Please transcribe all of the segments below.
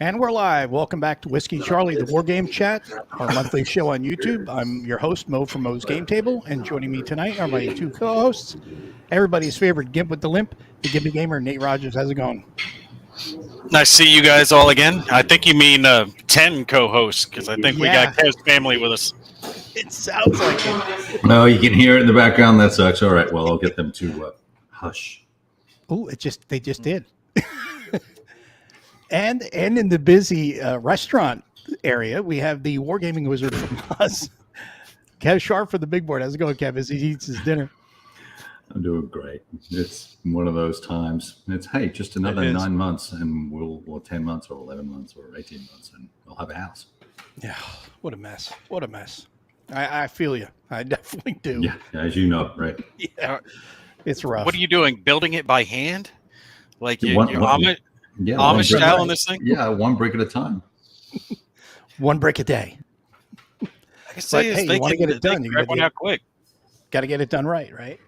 And we're live. Welcome back to Whiskey Charlie, the War Game Chat, our monthly show on YouTube. I'm your host, Mo from Mo's Game Table, and joining me tonight are my two co-hosts, everybody's favorite Gimp with the Limp, the Gimpy Gamer, Nate Rogers. How's it going? Nice to see you guys all again. I think you mean 10 co-hosts, because I think we got Kev's family with us. It sounds like it. No, you can hear it in the background. That sucks. All right, well, I'll get them to hush. Oh, they just did. And in the busy restaurant area, we have the Wargaming Wizard from Oz, Kev Sharp for the big board. How's it going, Kev, as he eats his dinner? I'm doing great. It's one of those times. It's, hey, just another 9 months, and or 10 months, or 11 months, or 18 months, and we'll have a house. Yeah, what a mess. What a mess. I feel you. I definitely do. Yeah, as you know, right? Yeah, it's rough. What are you doing? Building it by hand? Like you're Amish style on this thing? Yeah, one brick at a time. One brick a day. I can say hey, you want to get it done. You grab one out quick. Got to get it done right?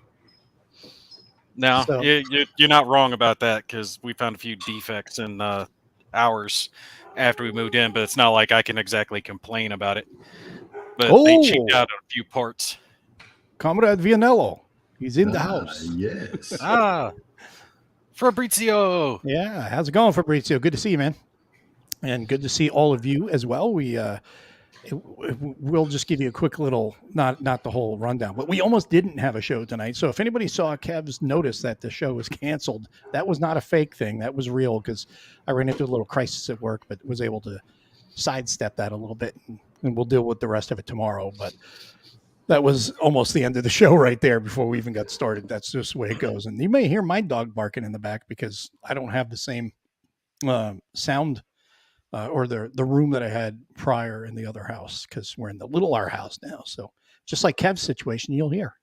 No, so, you're not wrong about that, because we found a few defects in ours after we moved in, but it's not like I can exactly complain about it. But they cheaped out a few parts. Comrade Vianello, he's in the house. Yes. Fabrizio. Yeah, how's it going, Fabrizio? Good to see you, man. And good to see all of you as well. We'll just give you a quick little, not the whole rundown, but we almost didn't have a show tonight. So if anybody saw Kev's notice that the show was canceled, that was not a fake thing. That was real, because I ran into a little crisis at work, but was able to sidestep that a little bit, and we'll deal with the rest of it tomorrow. But that was almost the end of the show right there before we even got started. That's just the way it goes. And you may hear my dog barking in the back, because I don't have the same sound or the room that I had prior in the other house, because we're in the little R house now. So just like Kev's situation, you'll hear.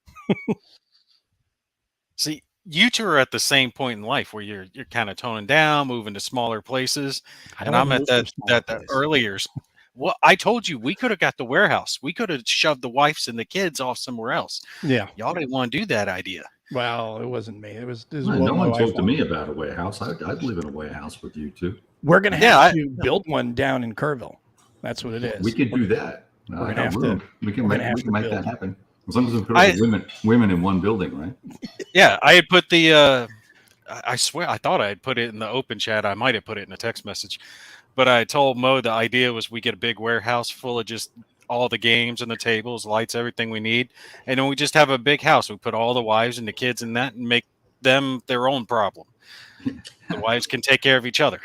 See, you two are at the same point in life where you're kind of toning down, moving to smaller places. And I'm at that earlier. Well, I told you we could have got the warehouse. We could have shoved the wives and the kids off somewhere else. Yeah. Y'all didn't want to do that idea. Well, it wasn't me. It was no one talked to me about a warehouse. I'd live in a warehouse with you too. We're going to have to build one down in Kerrville. That's what it is. We could do that. We're going to have to. We can make that happen. As long as we put all the women in one building, right? Yeah, I had put the. I swear, I thought I had put it in the open chat. I might have put it in a text message, but I told Mo the idea was we get a big warehouse full of just all the games and the tables, lights, everything we need, and then we just have a big house. We put all the wives and the kids in that and make them their own problem. The wives can take care of each other,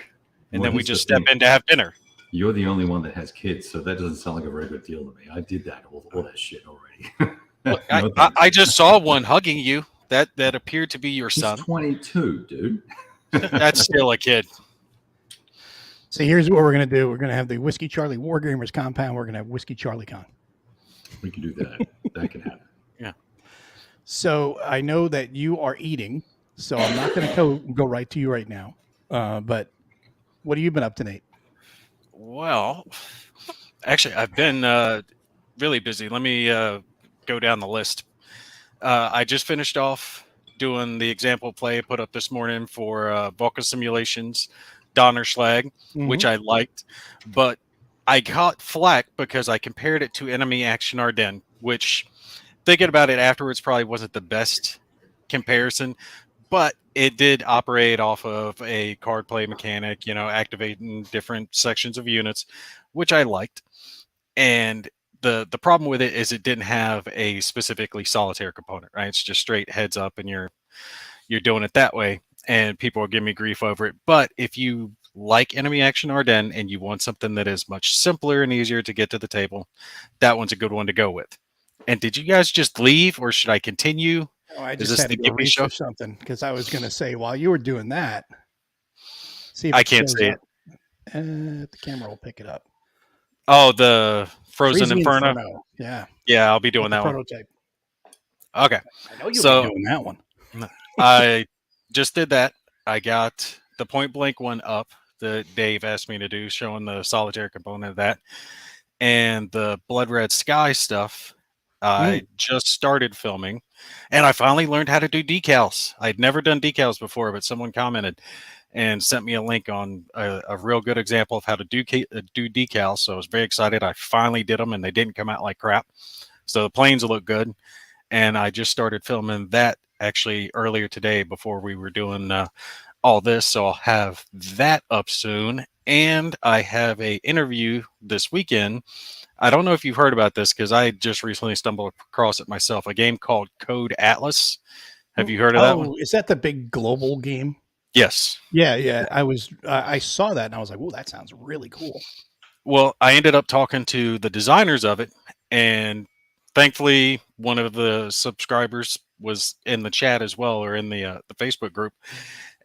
and then we just step in to have dinner. You're the only one that has kids, so that doesn't sound like a very good deal to me. I did that all that shit already. Look, I just saw one hugging you. That appeared to be your son. He's 22, dude. That's still a kid. So here's what we're going to do. We're going to have the Whiskey Charlie Wargamers compound. We're going to have Whiskey Charlie Con. We can do that. That can happen. Yeah. So I know that you are eating, so I'm not going to go right to you right now. But what have you been up to, Nate? Well, actually, I've been really busy. Let me go down the list. I just finished off doing the example play I put up this morning for Vulcan Simulations, Donnerschlag, which I liked, but I got flack because I compared it to Enemy Action Ardennes, which, thinking about it afterwards, probably wasn't the best comparison, but it did operate off of a card play mechanic, activating different sections of units, which I liked. And the problem with it is it didn't have a specifically solitaire component, right? It's just straight heads up, and you're doing it that way, and people will give me grief over it. But if you like Enemy Action Ardennes and you want something that is much simpler and easier to get to the table, that one's a good one to go with. And did you guys just leave, or should I continue? Oh, I just had to go research something, because I was going to say, while you were doing that, see if I can't see it. The camera will pick it up. Oh, the Frozen Inferno. Yeah. Yeah, I'll be doing that prototype. One. Okay. I know you'll be doing that one. I just did that. I got the point blank one up that Dave asked me to do, showing the solitaire component of that. And the Blood Red Sky stuff, I just started filming, and I finally learned how to do decals. I'd never done decals before, but someone commented, and sent me a link on a real good example of how to do decals. So I was very excited. I finally did them, and they didn't come out like crap. So the planes look good, and I just started filming that actually earlier today before we were doing all this. So I'll have that up soon, and I have a interview this weekend. I don't know if you've heard about this because I just recently stumbled across it myself. A game called Code Atlas. Have you heard of that one? Oh, is that the big global game? Yes. Yeah. I saw that and I was like, "Oh, that sounds really cool." Well, I ended up talking to the designers of it, and thankfully, one of the subscribers was in the chat as well, or in the Facebook group,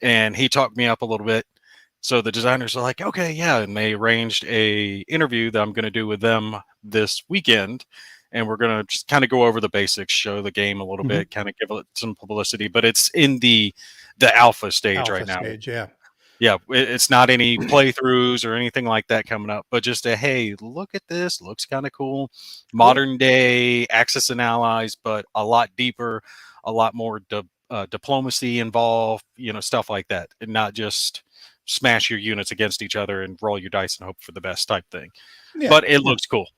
and he talked me up a little bit. So the designers are like, okay, yeah, and they arranged a interview that I'm going to do with them this weekend, and we're going to just kind of go over the basics, show the game a little bit, kind of give it some publicity. But it's in the alpha stage right now. Yeah. Yeah, it's not any playthroughs or anything like that coming up, but just a hey, look at this, looks kind of cool. Modern day Axis and Allies, but a lot deeper, a lot more diplomacy involved, stuff like that, and not just smash your units against each other and roll your dice and hope for the best type thing. Yeah, but it looks cool.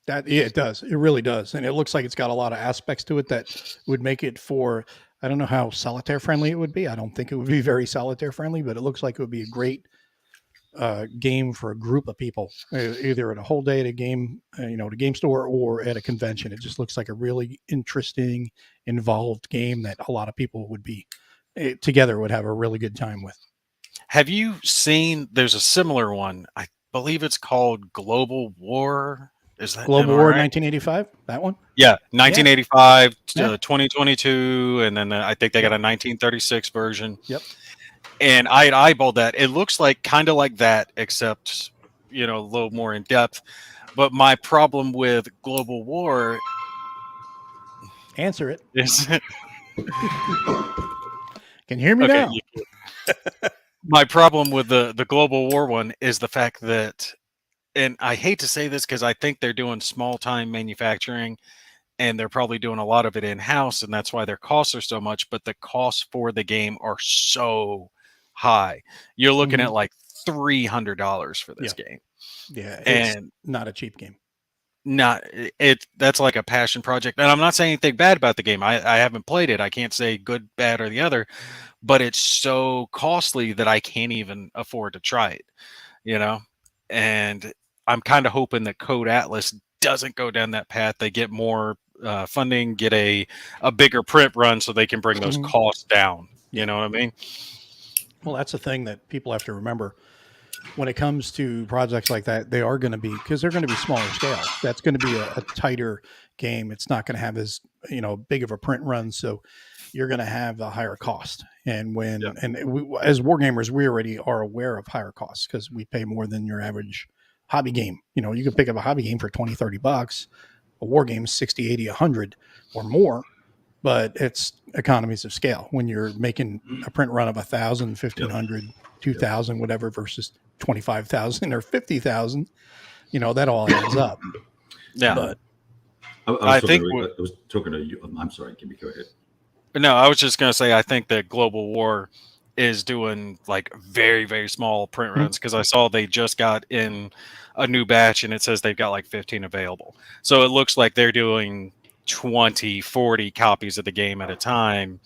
It does. It really does. And it looks like it's got a lot of aspects to it that would make it for, I don't know how solitaire friendly it would be. I don't think it would be very solitaire friendly, but it looks like it would be a great game for a group of people, either at a whole day at a game, at a game store or at a convention. It just looks like a really interesting, involved game that a lot of people would be together would have a really good time with. Have you seen, there's a similar one. I believe it's called Global War. Is that Global War 1985? That one? Yeah, 1985 to 2022, and then I think they got a 1936 version. Yep. And I eyeballed that. It looks like kind of like that, except a little more in depth. But my problem with Global War, answer it. Is can you hear me now? My problem with the Global War one is the fact that, and I hate to say this because I think they're doing small time manufacturing and they're probably doing a lot of it in house, and that's why their costs are so much, but the costs for the game are so high. You're looking at like $300 for this game. Yeah. It's not a cheap game. That's like a passion project. And I'm not saying anything bad about the game. I haven't played it. I can't say good, bad, or the other, but it's so costly that I can't even afford to try it, and I'm kind of hoping that Code Atlas doesn't go down that path. They get more funding, get a bigger print run so they can bring those costs down. You know what I mean? Well, that's the thing that people have to remember when it comes to projects like that. They are going to be, because they're going to be smaller scale. That's going to be a tighter game. It's not going to have as big of a print run, so you're going to have a higher cost. And as wargamers, we already are aware of higher costs because we pay more than your average hobby game. You can pick up a hobby game for $20-$30. A war game is $60, $80, $100 or more, but it's economies of scale when you're making a print run of 1,000, 1,500, 2,000, whatever, versus 25,000 or 50,000. That all adds up. Yeah, but I was talking to you. I'm sorry, can we go ahead? No, I was just going to say, I think that Global War is doing like very, very small print runs because I saw they just got in a new batch and it says they've got like 15 available. So it looks like they're doing 20, 40 copies of the game at a time,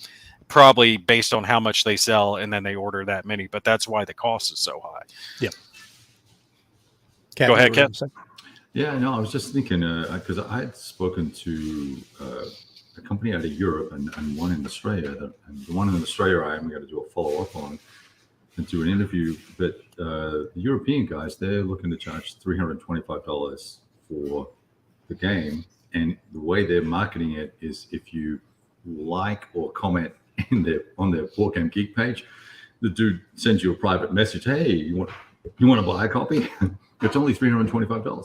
probably based on how much they sell, and then they order that many. But that's why the cost is so high. Yep. Go ahead, Ken. Yeah, no, I was just thinking because I had spoken to a company out of Europe and one in Australia. And the one in Australia I am going to do a follow-up on and do an interview. But the European guys, they're looking to charge $325 for the game. And the way they're marketing it is if you like or comment on their Board Game Geek page, the dude sends you a private message. Hey, you want to buy a copy? It's only $325.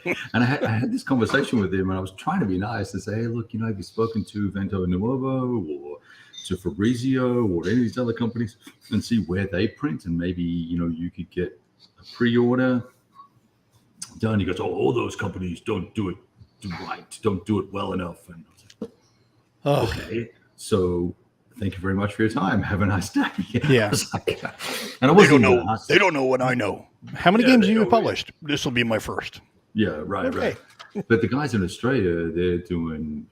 And I had this conversation with him, and I was trying to be nice to say, hey, look, have you spoken to Vento Nuovo or to Fabrizio or any of these other companies and see where they print, and maybe, you could get a pre-order done. He goes, oh, all those companies don't do it right, don't do it well enough. And I was like, okay. So thank you very much for your time. Have a nice day. Yeah. I was like, and I wasn't even asked. They don't know what I know. How many games have you published? This will be my first. Yeah, right, Okay. right. But the guys in Australia, they're doing,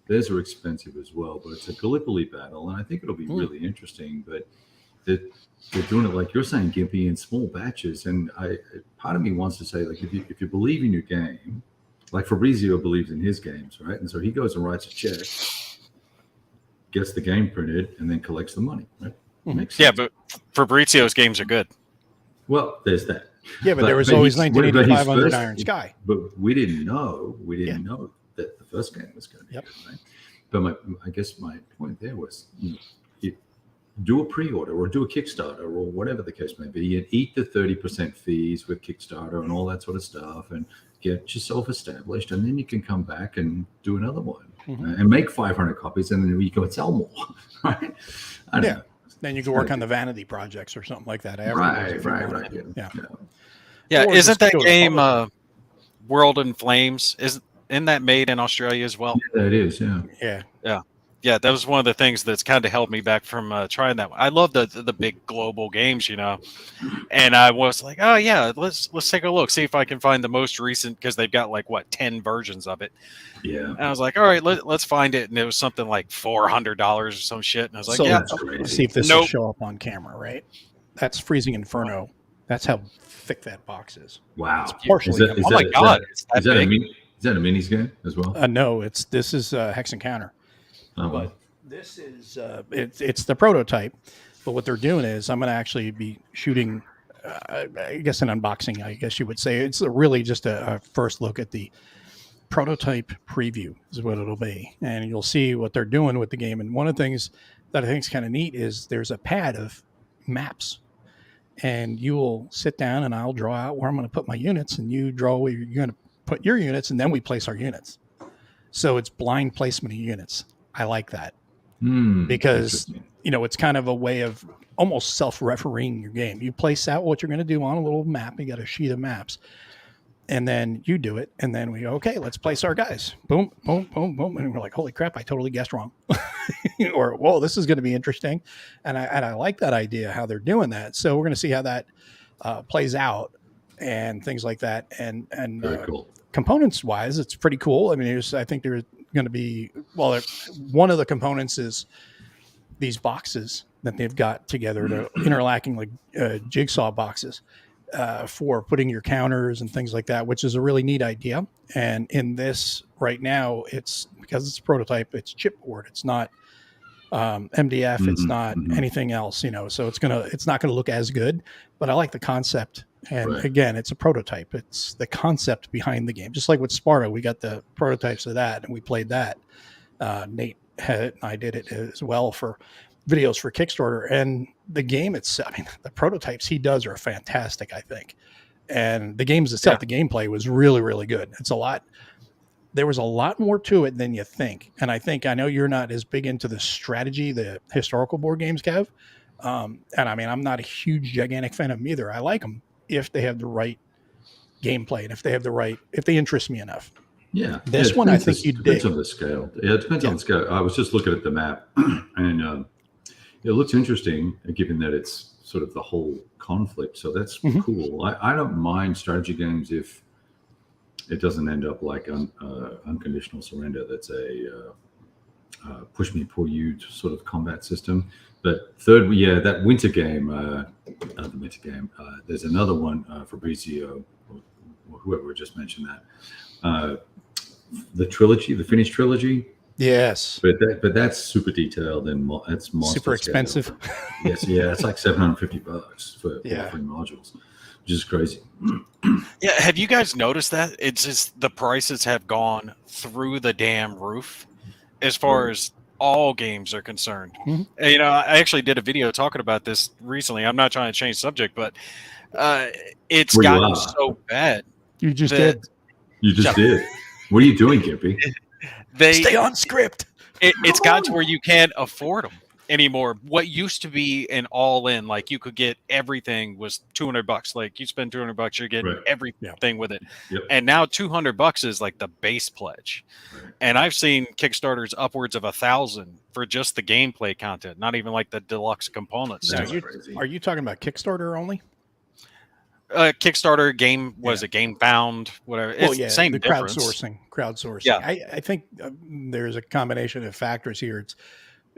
theirs are expensive as well, but it's a Gallipoli battle, and I think it'll be really interesting. But they're doing it like you're saying, Gimpy, in small batches. And part of me wants to say, like, if you believe in your game, like Fabrizio believes in his games, right? And so he goes and writes a check, gets the game printed, and then collects the money, right? Makes sense. Yeah, but Fabrizio's games are good. Well, there's that. Yeah, but there was always he's- 1985 but Under his an first- Iron Sky. But we didn't know that the first game was going to be good, right? But I guess my point there was, you do a pre-order or do a Kickstarter or whatever the case may be, and eat the 30% fees with Kickstarter and all that sort of stuff, and get yourself established, and then you can come back and do another one and make 500 copies, and then you can sell more, right? I don't know. Then you can work on the vanity projects or something like that. Right. Yeah. Yeah, Or isn't just that go to game public. World in Flames? Isn't that made in Australia as well? Yeah, it is. Yeah. Yeah, that was one of the things that's kind of held me back from trying that one. I love the big global games, and I was like, oh yeah, let's take a look, see if I can find the most recent, because they've got like 10 versions of it. Yeah. And I was like, all right, let's find it, and it was something like $400 or some shit, and I was like, So yeah, let's see if this will show up on camera, right? That's Freezing Inferno. That's how thick that box is. Wow. It's partially. oh my god, it's that big. Is that a minis game as well? No, this is Hex Encounter. Oh, But this is it's the prototype. But what they're doing is I'm going to actually be shooting, I guess, an unboxing. I guess you would say it's really just a first look at the prototype preview is what it'll be, and you'll see what they're doing with the game. And one of the things that I think is kind of neat is there's a pad of maps, and you will sit down and I'll draw out where I'm going to put my units, and you draw where you're going to put your units, and then we place our units. So it's blind placement of units. I like that because it's kind of a way of almost self-refereeing your game. You place out what you're going to do on a little map. You got a sheet of maps, and then you do it, and then we go, okay, let's place our guys. Boom, boom, boom, boom, and we're like, holy crap, I totally guessed wrong. Or, whoa, this is going to be interesting, and I like that idea how they're doing that. So we're going to see how that plays out and things like that. And very cool. Components wise, it's pretty cool. I mean, I think there's going to be, one of the components is these boxes that they've got together to interlocking like jigsaw boxes for putting your counters and things like that, which is a really neat idea. And in this right now, it's because it's a prototype, it's chipboard. It's not MDF. It's not anything else, so it's not gonna look as good, but I like the concept. And again, it's a prototype. It's the concept behind the game. Just like with Sparta, we got the prototypes of that and we played that. Nate had it and I did it as well for videos for Kickstarter. And the game itself, the prototypes he does are fantastic, I think. And the games itself, the gameplay was really, really good. There was a lot more to it than you think. And I know you're not as big into the strategy, the historical board games, Kev. And I'm not a huge, gigantic fan of them either. I like them if they have the right gameplay and if they interest me enough. Yeah. This one, I think you depends dig. on the scale. Yeah, it depends on the scale. I was just looking at the map and it looks interesting given that it's sort of the whole conflict. So that's cool. I don't mind strategy games if it doesn't end up like Unconditional Surrender. That's a push me, pull you sort of combat system. But that winter game, there's another one, Fabrizio, or whoever just mentioned that. The trilogy, the Finnish trilogy. Yes. But that's super detailed and that's super expensive. Yes, yeah, it's like $750 for 3 modules, which is crazy. Yeah, have you guys noticed that? It's just the prices have gone through the damn roof as far as all games are concerned. I actually did a video talking about this recently. I'm not trying to change subject, but it's gotten so bad. You just did. You just did. What are you doing, Gimpy? Stay on script. It's got to where you can't afford them. anymore. What used to be an all-in, like you could get everything, was $200. Like you spend $200, you're getting Right. everything with it. Yep. And now $200 is like the base pledge. Right. And I've seen Kickstarters upwards of 1,000 for just the gameplay content, not even like the deluxe components. Now, That's crazy. are you talking about Kickstarter only? Kickstarter game was a game bound, whatever. It's same the difference. crowdsourcing. Yeah. I think there's a combination of factors here. It's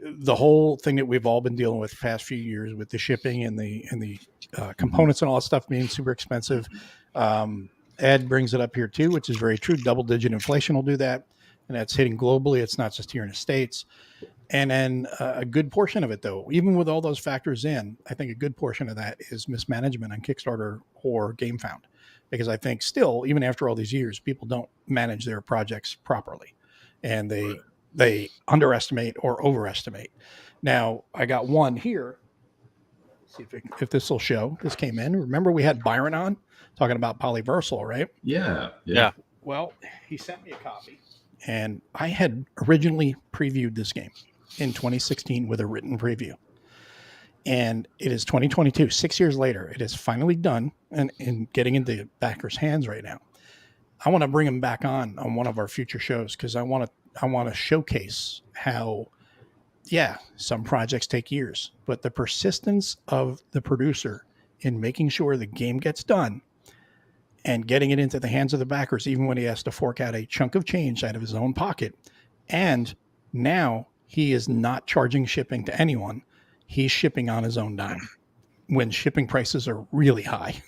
the whole thing that we've all been dealing with the past few years with the shipping and the components and all that stuff being super expensive. Ed brings it up here too, which is very true. Double-digit inflation will do that, and that's hitting globally. It's not just here in the States. And then a good portion of it, though, even with all those factors in, I think a good portion of that is mismanagement on Kickstarter or GameFound, because I think still, even after all these years, people don't manage their projects properly, and they underestimate or overestimate. Now, I got one here. Let's see if this will show. This came in. Remember, we had Byron on talking about Polyversal, right? Yeah. Well, he sent me a copy, and I had originally previewed this game in 2016 with a written preview. And it is 2022, 6 years later. It is finally done and getting into backers' hands right now. I want to bring him back on one of our future shows, because I want to showcase how, some projects take years, but the persistence of the producer in making sure the game gets done and getting it into the hands of the backers, even when he has to fork out a chunk of change out of his own pocket. And now he is not charging shipping to anyone. He's shipping on his own dime when shipping prices are really high.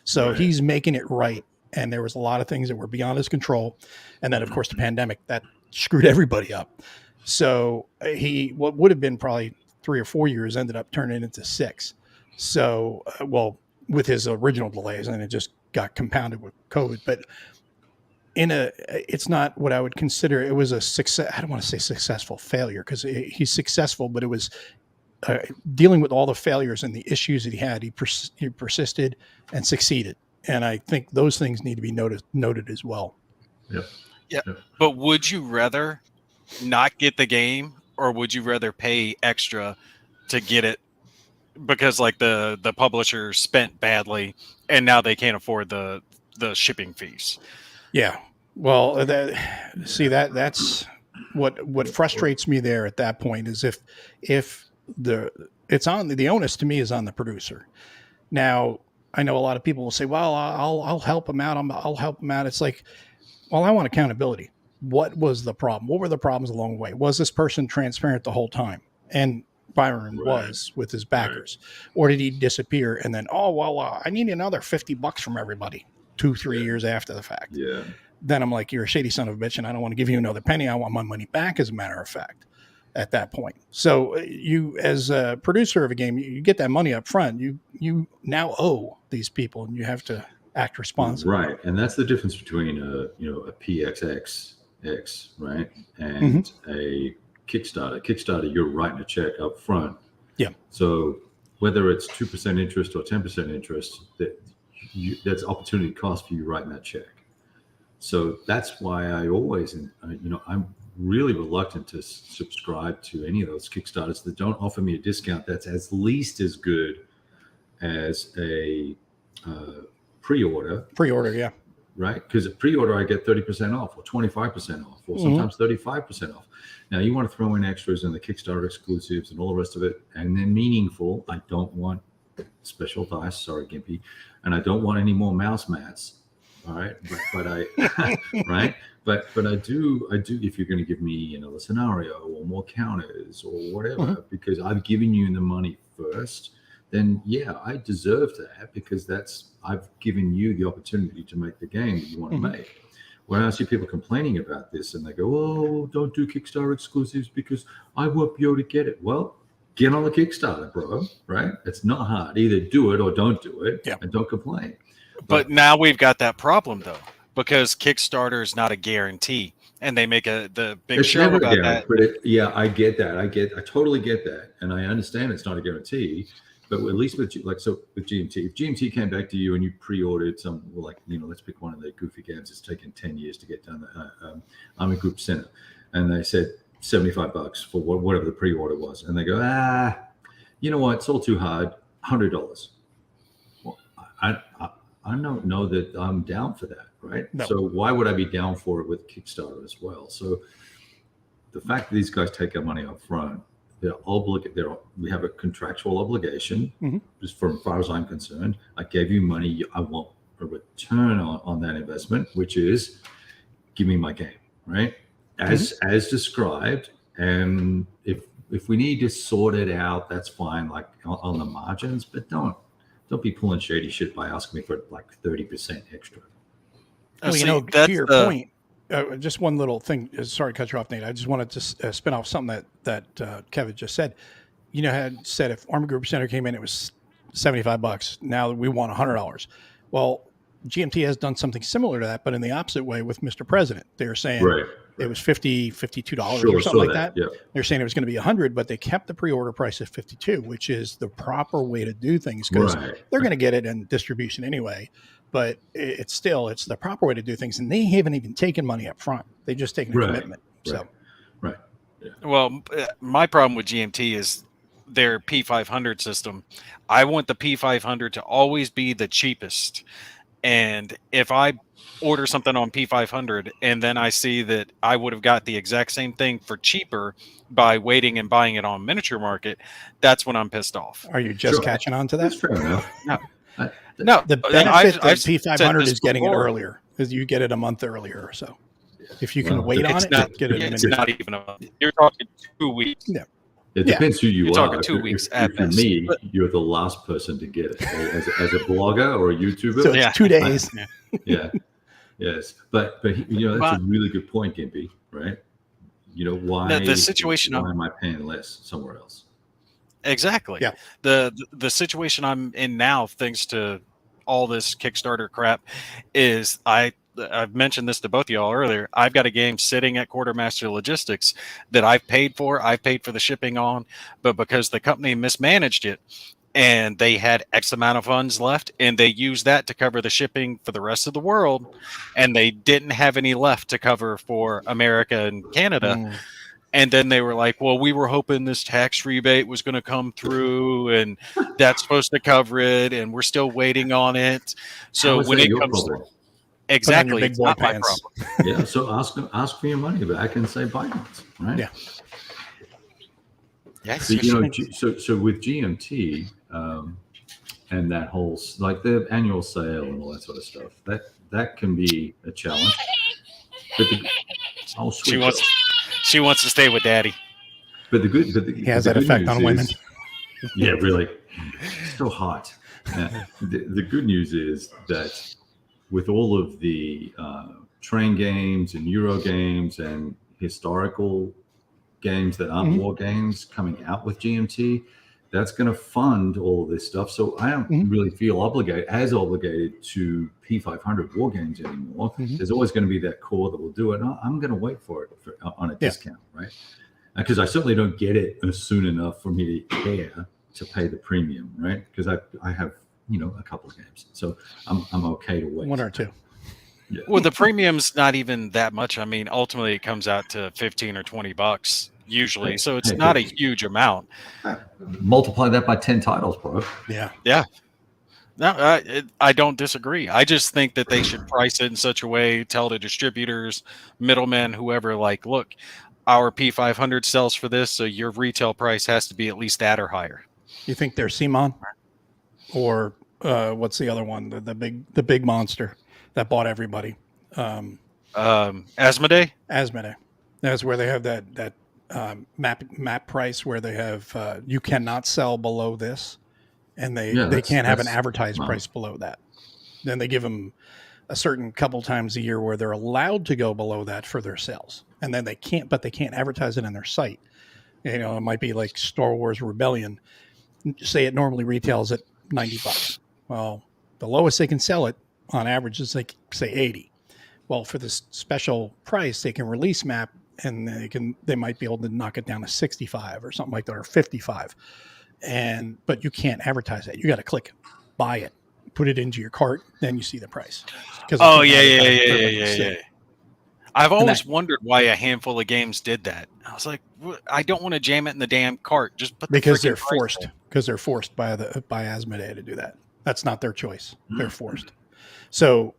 So he's making it right. And there was a lot of things that were beyond his control. And then, of course, the pandemic, that screwed everybody up. So what would have been probably 3 or 4 years ended up turning into 6. So, with his original delays, and it just got compounded with COVID. But it's not what I would consider. It was a success. I don't want to say successful failure, because he's successful, but it was dealing with all the failures and the issues that he had. He persisted and succeeded. And I think those things need to be noted as well. Yeah. But would you rather not get the game, or would you rather pay extra to get it because like the publisher spent badly and now they can't afford the shipping fees? Yeah. Well, that's what frustrates me there at that point is if the onus to me is on the producer. Now, I know a lot of people will say, well, I'll help them out. I'll help them out. It's like, well, I want accountability. What was the problem? What were the problems along the way? Was this person transparent the whole time? And Byron was with his backers, or did he disappear? And then, I need another $50 from everybody 2-3 years after the fact. Yeah. Then I'm like, you're a shady son of a bitch, and I don't want to give you another penny. I want my money back, as a matter of fact, at that point. So you, as a producer of a game, you get that money up front. You now owe these people, and you have to act responsibly. Right. And that's the difference between a PXX, right, and a Kickstarter. Kickstarter, you're writing a check up front. Yeah. So whether it's 2% interest or 10% interest, that's opportunity cost for you writing that check. So that's why I always, I'm really reluctant to subscribe to any of those Kickstarters that don't offer me a discount that's at least as good as a pre-order. Pre-order, yeah. Right? Because a pre-order, I get 30% off or 25% off or sometimes 35% off. Now, you want to throw in extras and the Kickstarter exclusives and all the rest of it, and then meaningful. I don't want special dice. Sorry, Gimpy. And I don't want any more mouse mats. All right. But I, right. But I do, if you're going to give me another scenario or more counters or whatever, because I've given you the money first, then yeah, I deserve that because I've given you the opportunity to make the game that you want to make. When I see people complaining about this and they go, oh, don't do Kickstarter exclusives because I won't be able to get it. Well, get on the Kickstarter, bro, right? It's not hard. Either do it or don't do it and don't complain. But now we've got that problem though, because Kickstarter is not a guarantee and they make the big show about that. But I get that. I totally get that. And I understand it's not a guarantee. But at least with GMT, if GMT came back to you and you pre-ordered some, let's pick one of the goofy games that's taken 10 years to get done, Army Group Center, and they said, $75 for whatever the pre-order was, and they go, you know what, it's all too hard, $100. Well, I don't know that I'm down for that, right? No. So why would I be down for it with Kickstarter as well? So the fact that these guys take our money up front, we have a contractual obligation, just from as far as I'm concerned. I gave you money, I want a return on that investment, which is give me my game, right? As described. And if we need to sort it out, that's fine, like on the margins, but don't be pulling shady shit by asking me for like 30% extra. Well, to your point, just one little thing. Sorry to cut you off, Nate. I just wanted to spin off something that Kevin just said. Had said if Army Group Center came in, it was $75. Now we want $100. Well, GMT has done something similar to that, but in the opposite way with Mr. President. They're saying it was $52 or something like that. Yeah. They're saying it was going to be $100, but they kept the pre-order price at $52, which is the proper way to do things because they're going to get it in distribution anyway. But it's the proper way to do things, and they haven't even taken money up front. They've just taken a commitment. So, Yeah. Well, my problem with GMT is their P500 system. I want the P500 to always be the cheapest. And if I order something on P500 and then I see that I would have got the exact same thing for cheaper by waiting and buying it on Miniature Market, that's when I'm pissed off. Are you just catching on to that? That's fair enough. No, the benefit of P500 is getting it earlier because you get it a month earlier or so. If you can wait on it, get it. It's not even a month. You're talking 2 weeks. Yeah. It depends who you You're are. talking 2 weeks If you're me, you're the last person to get it as a blogger or a YouTuber. So it's 2 days. Yeah. Yes. But that's a really good point, Gimpy, right? Why the situation why am I paying less somewhere else? Exactly. Yeah. The situation I'm in now, thanks to all this Kickstarter crap, is I've mentioned this to both of y'all earlier. I've got a game sitting at Quartermaster Logistics that I've paid for. I've paid for the shipping on, but because the company mismanaged it and they had X amount of funds left and they used that to cover the shipping for the rest of the world, and they didn't have any left to cover for America and Canada. And then they were like, well, we were hoping this tax rebate was going to come through and that's supposed to cover it. And we're still waiting on it. So when it comes through. Exactly, it's not my problem. Yeah, so ask for your money back and say bygones, right? Yeah. Yes. So with GMT and that whole like the annual sale and all that sort of stuff, that can be a challenge. But she wants to stay with Daddy. But he has that effect on women. Yeah, really, so hot. The good news is that with all of the train games and Euro games and historical games that aren't war games coming out with GMT, that's going to fund all of this stuff. So I don't really feel obligated to P500 war games anymore. There's always going to be that core that will do it. I'm going to wait for it on a discount, right? Because I certainly don't get it soon enough for me to care to pay the premium, right? Because I have a couple of games, so I'm okay to wait. 1 or 2. Yeah. Well, the premium's not even that much. I mean, ultimately it comes out to $15 or $20 usually, so it's not a huge amount. Multiply that by 10 titles, bro. Yeah. No, I don't disagree. I just think that they should price it in such a way, tell the distributors, middlemen, whoever, like, look, our P500 sells for this, so your retail price has to be at least that or higher. You think they're Simon? Or what's the other one? The big monster that bought everybody. Asmodee? Asmodee. That's where they have that map price where they have you cannot sell below this, and they can't have an advertised price below that. Then they give them a certain couple times a year where they're allowed to go below that for their sales, and then they can't advertise it in their site. It might be like Star Wars Rebellion. Say it normally retails at $90. Well, the lowest they can sell it on average is like say 80. Well, for this special price, they can release map and they might be able to knock it down to 65 or something like that, or 55. But you can't advertise that. You got to click it, buy it, put it into your cart, then you see the price. Oh yeah. I've And always that wondered why a handful of games did that. I was like, I don't want to jam it in the damn cart. Just put the because freaking price there. they're forced by Asmodee to do that. That's not their choice. They're forced. So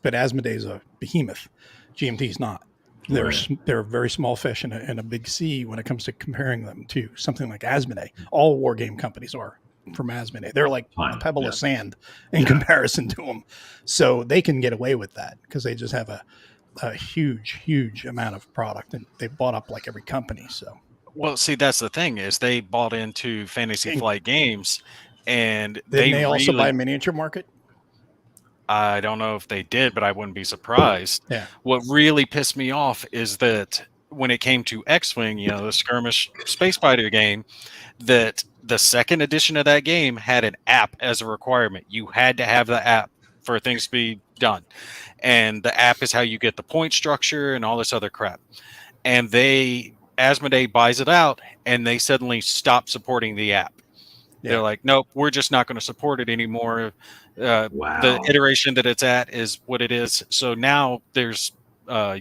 but Asmodee's a behemoth. GMT's not. They're a very small fish in a big sea when it comes to comparing them to something like Asmodee. All war game companies are from Asmodee. They're like a pebble of sand in comparison to them. So they can get away with that because they just have a huge amount of product, and they bought up like every company. So, well, see, that's the thing is they bought into Fantasy Flight Games, and didn't they also buy Miniature Market? I don't know if they did, but I wouldn't be surprised. Yeah. What really pissed me off is that when it came to X-Wing, the skirmish space fighter game, that the second edition of that game had an app as a requirement. You had to have the app for things to be done. And the app is how you get the point structure and all this other crap. And Asmodee buys it out, and they suddenly stop supporting the app. Yeah. They're like, nope, we're just not going to support it anymore. The iteration that it's at is what it is. So now there's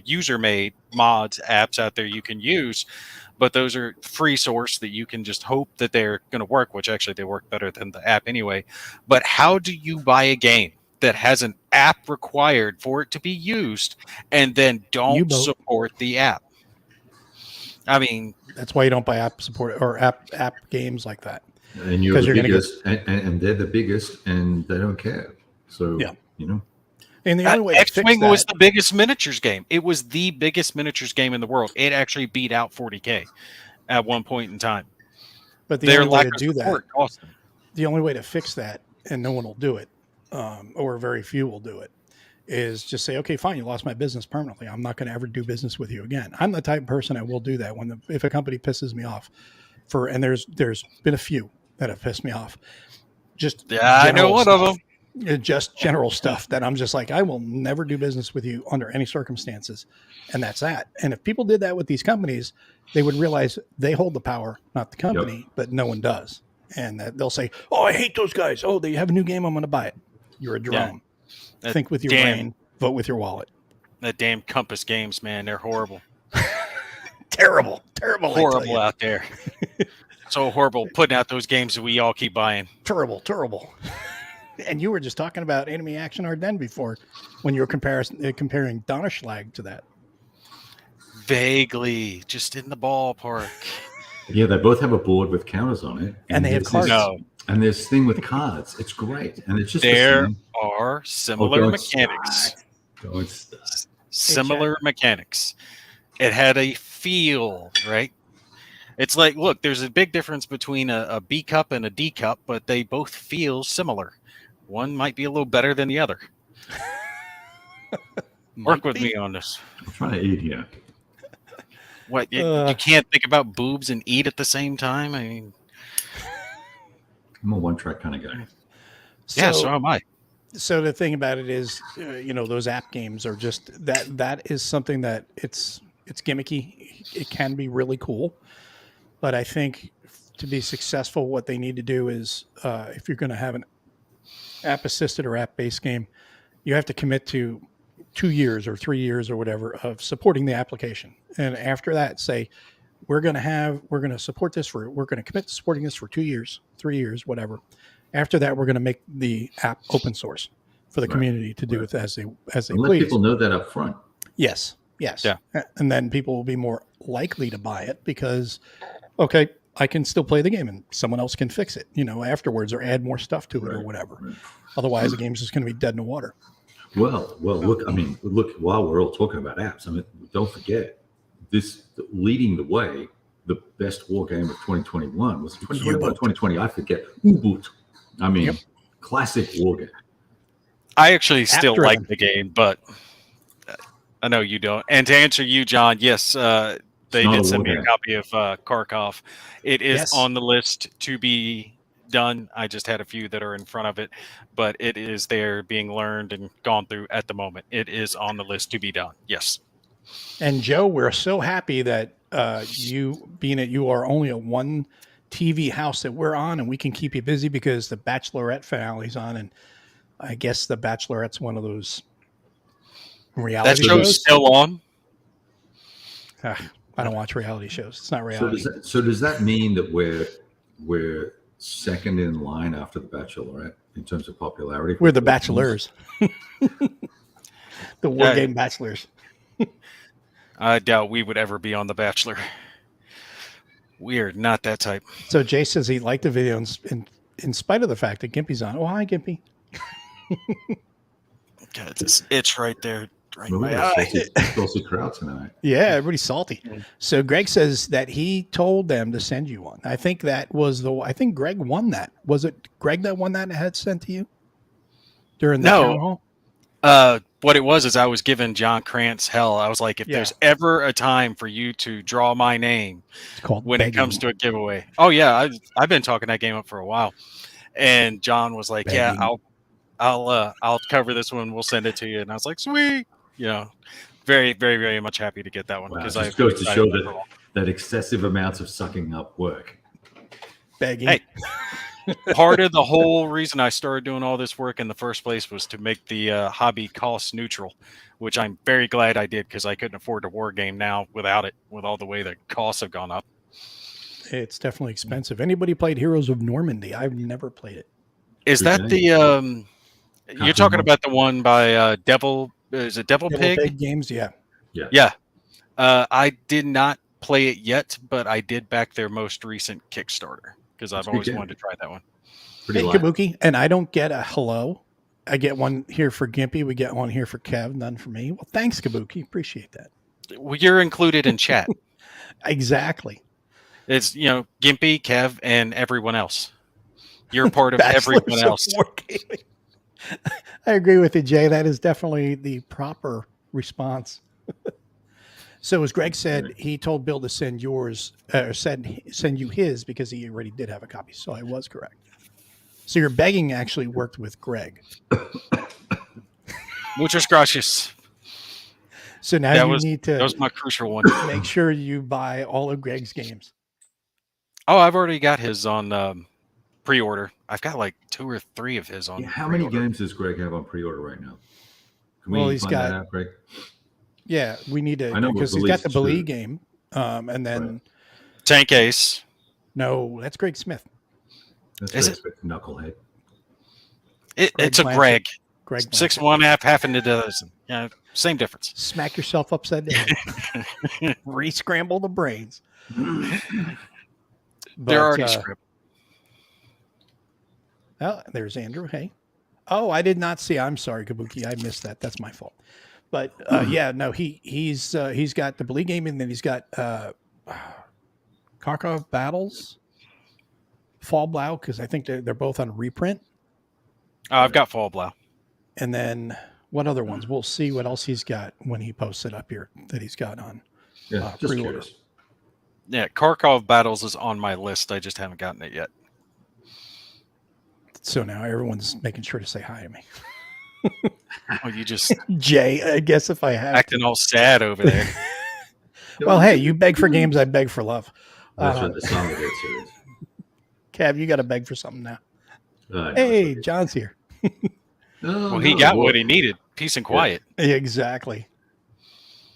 user-made mods, apps out there you can use, but those are free source that you can just hope that they're going to work, which actually they work better than the app anyway. But how do you buy a game that has an app required for it to be used and then don't support the app? I mean, that's why you don't buy app support or app games like that. And you're the biggest, and they're the biggest, and they don't care. So And the only way X-Wing was the biggest miniatures game. It was the biggest miniatures game in the world. It actually beat out 40K at one point in time. But the only way to do that, the only way to fix that, and no one will do it, or very few will do it, is just say, okay, fine, you lost my business permanently. I'm not going to ever do business with you again. I'm the type of person that will do that if a company pisses me off. And there's been a few that have pissed me off. I know one of them. Just general stuff that I'm just like, I will never do business with you under any circumstances. And that's that. And if people did that with these companies, they would realize they hold the power, not the company, but no one does. And they'll say, oh, I hate those guys. Oh, they have a new game. I'm going to buy it. You're a drone. Yeah. Think with your brain, vote with your wallet. That damn Compass Games, man. They're horrible. Terrible. Horrible out there. So horrible putting out those games that we all keep buying. Terrible. And you were just talking about Enemy Action Ardennes before when you were comparing Donnerschlag to that. Vaguely, just in the ballpark. Yeah, they both have a board with counters on it. And they have cards. And this thing with cards. It's great. And it's just there are similar mechanics. Similar mechanics. It had a feel, right? It's like, look, there's a big difference between a B cup and a D cup, but they both feel similar. One might be a little better than the other. Work with me on this. I'm trying to eat here. What? You can't think about boobs and eat at the same time? I mean, I'm a one-track kind of guy. So am I. So the thing about it is, those app games are just that is something that it's gimmicky. It can be really cool. But I think to be successful, what they need to do is if you're going to have an app-assisted or app-based game, you have to commit to 2 years or 3 years or whatever of supporting the application. And after that, say, we're going to support this we're going to commit to supporting this for 2 years, 3 years, whatever. After that, we're going to make the app open source for the community to do with as they please. Let people know that up front. Yes. Yeah. And then people will be more likely to buy it because, okay, I can still play the game and someone else can fix it, afterwards or add more stuff to it or whatever. Right. Otherwise, the game's just going to be dead in the water. Well, look, while we're all talking about apps, don't forget this leading the way. The best war game of 2021 was 2021 or 2020. I forget. U-Boot. Classic war game. I actually still like the game, but I know you don't. And to answer you, John, yes, they did send me a copy of Kharkov. It is on the list to be done. I just had a few that are in front of it, but it is there being learned and gone through at the moment. It is on the list to be done. Yes. And Joe, we're so happy that you are only a one TV house that we're on, and we can keep you busy because the Bachelorette finale's on, and I guess the Bachelorette's one of those Reality That show's shows? still on. I don't watch reality shows. It's not So reality. does that mean that we're second in line after The Bachelorette in terms of popularity? We're the bachelors. The war game bachelors. I doubt we would ever be on The Bachelor. Weird, not that type. So Jay says he liked the video in spite of the fact that Gimpy's on. Oh, hi, Gimpy. God, this itch right there. Right in Well, we my got eye. a saucy crowd tonight. Yeah, everybody's salty. So Greg says that he told them to send you one. I think that was I think Greg won that. Was it Greg that won that and had sent to you during the town hall? What it was is I was giving John Krantz hell. I was like, if there's ever a time for you to draw my name when it comes to a giveaway. Oh yeah, I've been talking that game up for a while. And John was like, begging. yeah, I'll cover this one. We'll send it to you. And I was like, sweet. You know, very, very, very much happy to get that one. Wow, it goes to show that excessive amounts of sucking up work. Begging. Hey, part of the whole reason I started doing all this work in the first place was to make the hobby cost neutral, which I'm very glad I did because I couldn't afford a war game now without it, with all the way the costs have gone up. It's definitely expensive. Anybody played Heroes of Normandy? I've never played it. Is that the you're talking about the one by Devil? Is it Devil Pig Games? Yeah. I did not play it yet, but I did back their most recent Kickstarter because I've always wanted to try that one. Hey, Kabuki, and I don't get a hello. I get one here for Gimpy. We get one here for Kev, none for me. Well, thanks, Kabuki. Appreciate that. Well, you're included in chat. Exactly. It's, Gimpy, Kev, and everyone else. You're part of everyone else. I agree with you, Jay. That is definitely the proper response. So as Greg said, he told Bill to send send you his because he already did have a copy. So I was correct. So your begging actually worked with Greg. Muchas gracias. So now that was my crucial one. Make sure you buy all of Greg's games. Oh, I've already got his on pre-order. I've got like 2 or 3 of his on. Yeah, how many games does Greg have on pre-order right now? Can we find that out, Greg? Yeah, we need to, because he's got the Belize game, and then Tank Ace. No, that's Greg Smith. Is it Knucklehead? It's a Greg. Greg 6 1 half into dozen. Yeah, same difference. Smack yourself upside down. Re-scramble the brains. They're already script. Oh, there's Andrew. Hey. Oh, I did not see. I'm sorry, Kabuki. I missed that. That's my fault. But yeah, no, he's got the Belize game, and then he's got Kharkov Battles, Fall Blau, because I think they're both on reprint. Oh, I've got Fall Blau. And then what other ones? We'll see what else he's got when he posts it up here that he's got on. Yeah, just curious. Yeah, Kharkov Battles is on my list. I just haven't gotten it yet. So now everyone's making sure to say hi to me. Oh, you just Jay, I guess if I have acting all sad over there. Well, hey, you beg for games, I beg for love. That's what the song is. Serious. Cav, you got to beg for something now. Hey, John's here. Well, he got what he needed. Peace and quiet. Yeah, exactly.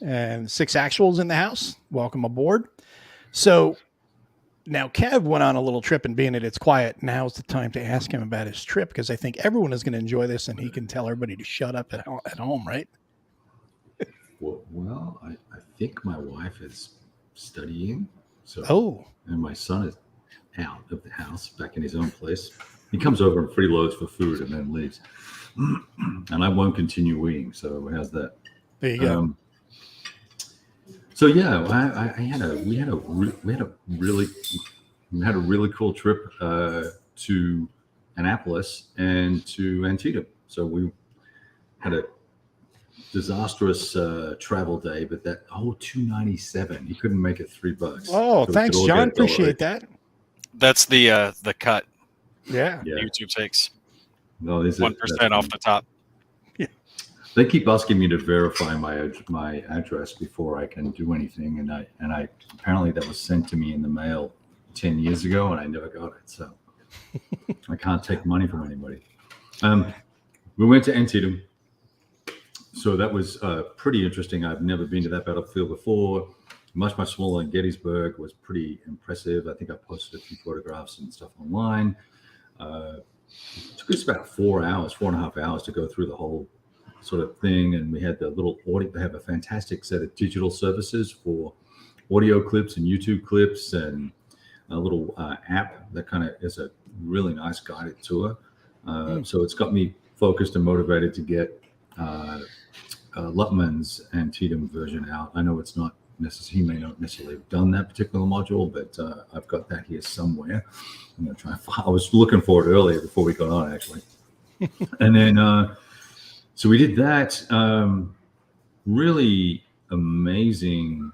And 6 actuals in the house. Welcome aboard. So now Kev went on a little trip, and being that it's quiet, now's the time to ask him about his trip, because I think everyone is going to enjoy this, and he can tell everybody to shut up at home, right? Well, I think my wife is studying. So, and my son is out of the house, back in his own place. He comes over and freeloads for food and then leaves. And I won't continue eating. So how's that? There you go. So yeah, we had a really cool trip to Annapolis and to Antietam. So we had a disastrous travel day, but that $297. He couldn't make it $3. Oh, so thanks, John. Appreciate that. That's the cut. Yeah. YouTube takes. No, 1% off the top. Yeah. They keep asking me to verify my address before I can do anything, and I apparently that was sent to me in the mail 10 years ago, and I never got it. So I can't take money from anybody. We went to Antietam. So that was pretty interesting. I've never been to that battlefield before. Much smaller than Gettysburg. Was pretty impressive. I think I posted a few photographs and stuff online. It took us about 4.5 hours to go through the whole sort of thing. And we had the little audio. They have a fantastic set of digital services for audio clips and YouTube clips, and a little app that kind of is a really nice guided tour. So it's got me focused and motivated to get Lutman's Antietam version out. I know it's not necessarily, he may not necessarily have done that particular module, but I've got that here somewhere. I'm going to try and find, I was looking for it earlier before we got on, actually. And then, so we did that. Really amazing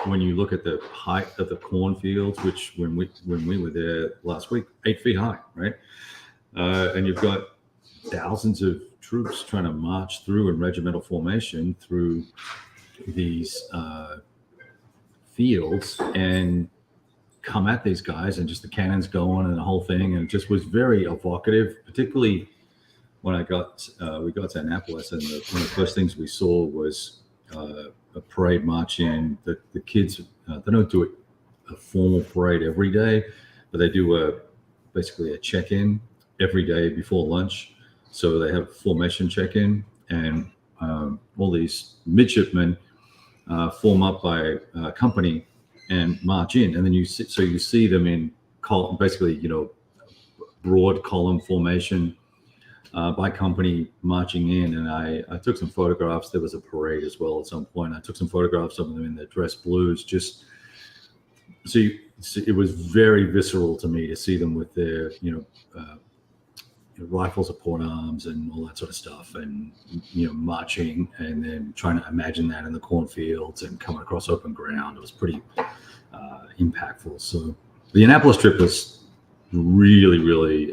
when you look at the height of the cornfields, which when we were there last week, 8 feet high, right? And you've got thousands of troops trying to march through in regimental formation through these fields and come at these guys, and just the cannons going and the whole thing, and it just was very evocative. Particularly when we got to Annapolis, and one of the first things we saw was a parade march in. The kids, they don't do a formal parade every day, but they do basically a check-in every day before lunch. So they have formation check-in, and all these midshipmen form up by company and march in, and then you see them in column, basically, broad column formation by company marching in. And I took some photographs. There was a parade as well at some point. I took some photographs of them in their dress blues. Just so it was very visceral to me to see them with their rifles of port arms and all that sort of stuff, and marching, and then trying to imagine that in the cornfields and coming across open ground. It was pretty impactful. So the Annapolis trip was really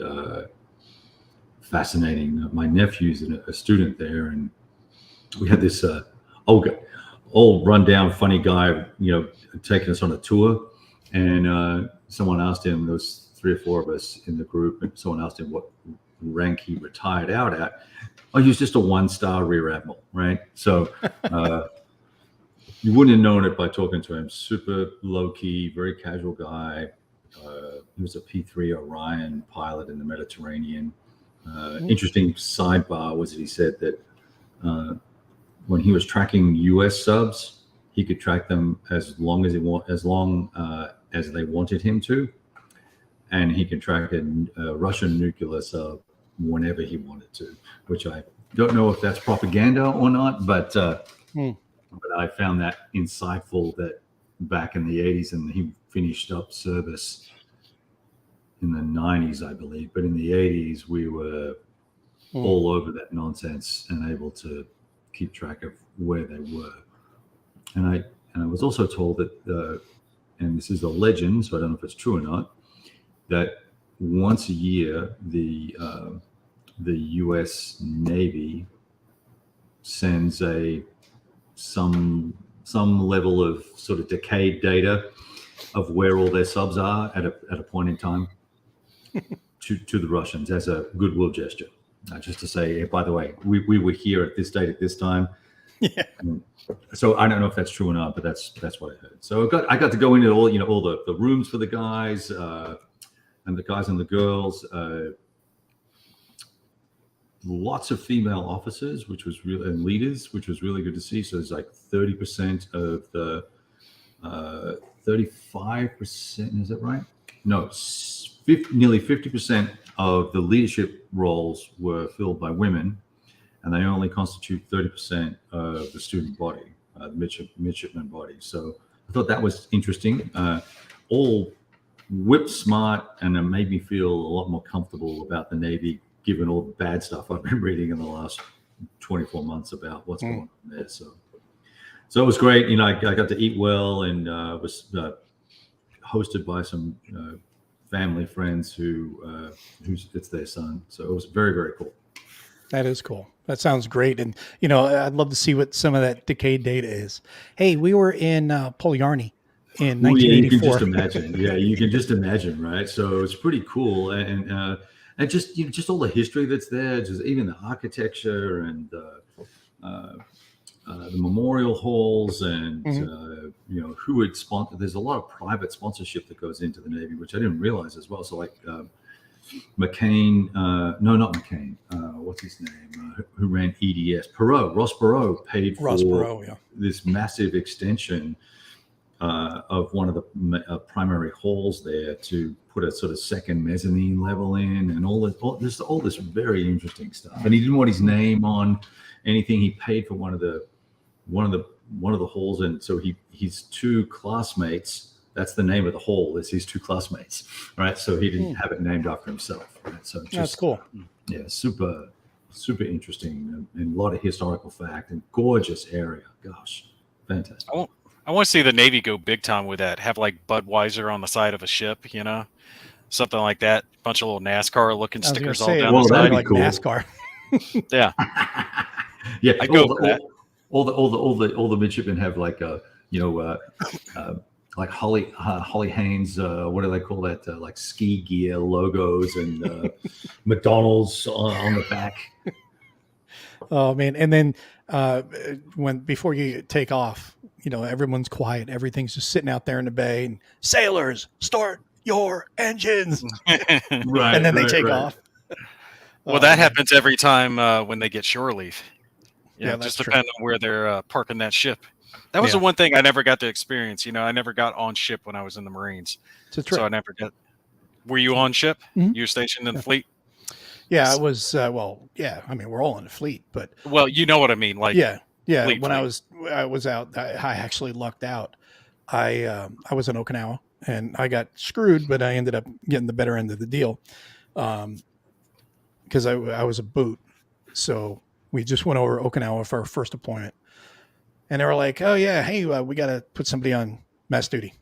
fascinating. My nephew's a student there, and we had this old rundown funny guy taking us on a tour, and someone asked him, there was 3 or 4 of us in the group, and someone asked him what rank he retired out at. Oh, he was just a 1-star rear admiral, right? So you wouldn't have known it by talking to him. Super low-key, very casual guy. He was a P-3 Orion pilot in the Mediterranean. Interesting sidebar was that he said that when he was tracking U.S. subs, he could track them as long as they wanted him to, and he can track a Russian nuclear sub whenever he wanted to, which I don't know if that's propaganda or not, but I found that insightful, that back in the 80s, and he finished up service in the 90s, I believe, but in the 80s we were all over that nonsense and able to keep track of where they were. And I was also told that, and this is a legend, so I don't know if it's true or not, that once a year the U.S. Navy sends some level of sort of decayed data of where all their subs are at a point in time to the Russians as a goodwill gesture, just to say, hey, by the way, we were here at this date at this time. Yeah. So I don't know if that's true or not, but that's what I heard. So I got to go into all the rooms for the guys. And the guys and the girls, lots of female officers, which was really, and leaders, which was really good to see. So it's like 30% of the 35%, is that right? No, nearly 50% of the leadership roles were filled by women, and they only constitute 30% of the student body, the midshipman body. So I thought that was interesting. All whip smart, and it made me feel a lot more comfortable about the Navy, given all the bad stuff I've been reading in the last 24 months about what's going on there. So it was great. I got to eat well, and was hosted by some family friends who's it's their son. So it was very, very cool. That is cool. That sounds great. And, I'd love to see what some of that decayed data is. Hey, we were in Polyarny in 1984. Yeah, you can just imagine. Yeah, you can just imagine, right? So it's pretty cool, and just just all the history that's there, just even the architecture and the memorial halls and Mhm. who would sponsor. There's a lot of private sponsorship that goes into the Navy, which I didn't realize as well. So like McCain, no, not McCain. What's his name? Who ran EDS? Ross Perot paid for this massive extension of one of the primary halls there to put a sort of second mezzanine level in, and all this very interesting stuff. And he didn't want his name on anything. He paid for one of the halls, and so his two classmates. That's the name of the hall. Is his two classmates, right? So he didn't have it named after himself, right? So That's cool. Yeah, super interesting, and a lot of historical fact, and gorgeous area. Gosh, fantastic. I want to see the Navy go big time with that. Have like Budweiser on the side of a ship, something like that. Bunch of little NASCAR looking stickers all down the side. Like cool. NASCAR. Yeah, yeah. I go for that. All the midshipmen have like like Holly Haynes, what do they call that? Like ski gear logos and McDonald's on the back. Oh man! And then before you take off, everyone's quiet. Everything's just sitting out there in the bay. And sailors, start your engines. Right. And then they take off. Well, that happens every time when they get shore leave. Yeah, just that's depending on where they're parking that ship. That was the one thing I never got to experience. I never got on ship when I was in the Marines. So I never got. Were you on ship? Mm-hmm. You were stationed in the fleet? Yeah, I was. Well, yeah. I mean, we're all in the fleet, but you know what I mean. Like, yeah. Fleet. I was out. I actually lucked out. I was in Okinawa and I got screwed, but I ended up getting the better end of the deal because I was a boot. So we just went over Okinawa for our first deployment. And they were like, "Oh yeah, hey, we got to put somebody on mess duty."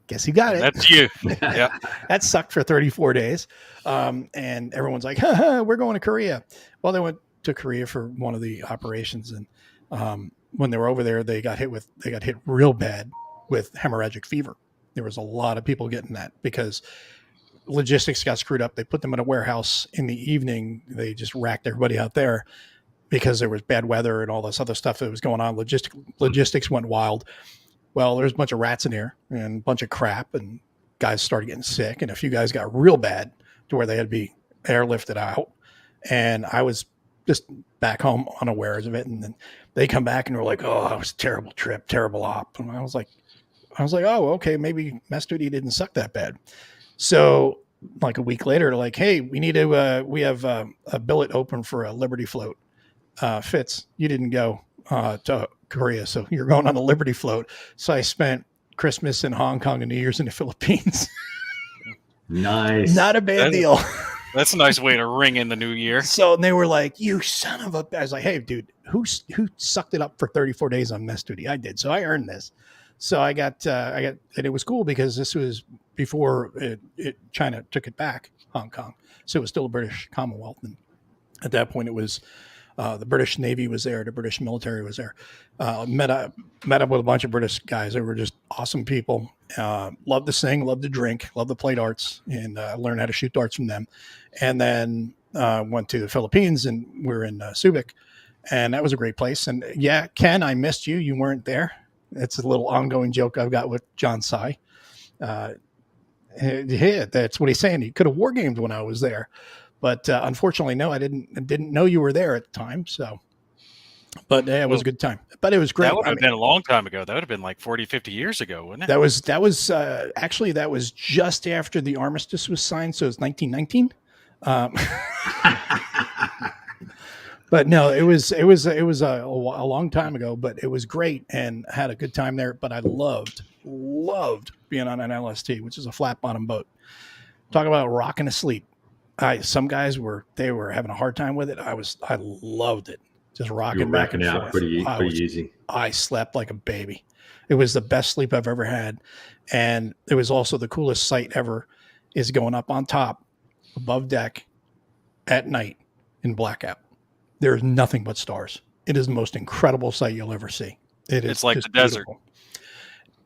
Guess you got it. That's you. Yeah, that sucked for 34 days, and everyone's like, "We're going to Korea." Well, they went to Korea for one of the operations, and when they were over there, they got hit real bad with hemorrhagic fever. There was a lot of people getting that because logistics got screwed up. They put them in a warehouse in the evening. They just racked everybody out there. Because there was bad weather and all this other stuff that was going on. Logistics went wild. Well, there's a bunch of rats in here and a bunch of crap, and guys started getting sick, and a few guys got real bad to where they had to be airlifted out. And I was just back home unawares of it. And then they come back and were like, "Oh, it was a terrible trip, terrible op." And I was like, "Oh, okay, maybe mess duty didn't suck that bad." So like a week later, they're like, "Hey, we need to, we have a billet open for a Liberty float. Fitz, you didn't go to Korea, so you're going on a Liberty float." So I spent Christmas in Hong Kong and New Year's in the Philippines. Nice. Not a bad deal. That's a nice way to ring in the new year. So they were like, "You son of a..." I was like, "Hey, dude, who sucked it up for 34 days on mess duty?" I did. So I earned this. So I got, and it was cool because this was before China took it back, Hong Kong. So it was still a British Commonwealth. And at that point it was, the British Navy was there. The British military was there. Met up with a bunch of British guys. They were just awesome people. Loved to sing, loved to drink, loved to play darts, and learned how to shoot darts from them. And then went to the Philippines, and we're in Subic, and that was a great place. And yeah, Ken, I missed you. You weren't there. It's a little ongoing joke I've got with John Sy. Yeah, that's what he's saying. He could have wargamed when I was there. But unfortunately, no, I didn't know you were there at the time. So, but it was a good time. But it was great. That would have been a long time ago. That would have been like 40, 50 years ago, wouldn't it? That was actually, that was just after the armistice was signed. So it was 1919. But no, it was a long time ago. But it was great and had a good time there. But I loved being on an LST, which is a flat bottom boat. Talk about rocking to sleep. Some guys were having a hard time with it. I loved it. Just rocking back and forth. Pretty easy. I slept like a baby. It was the best sleep I've ever had. And it was also the coolest sight ever is going up on top above deck at night in blackout. There's nothing but stars. It is the most incredible sight you'll ever see. It's like the desert.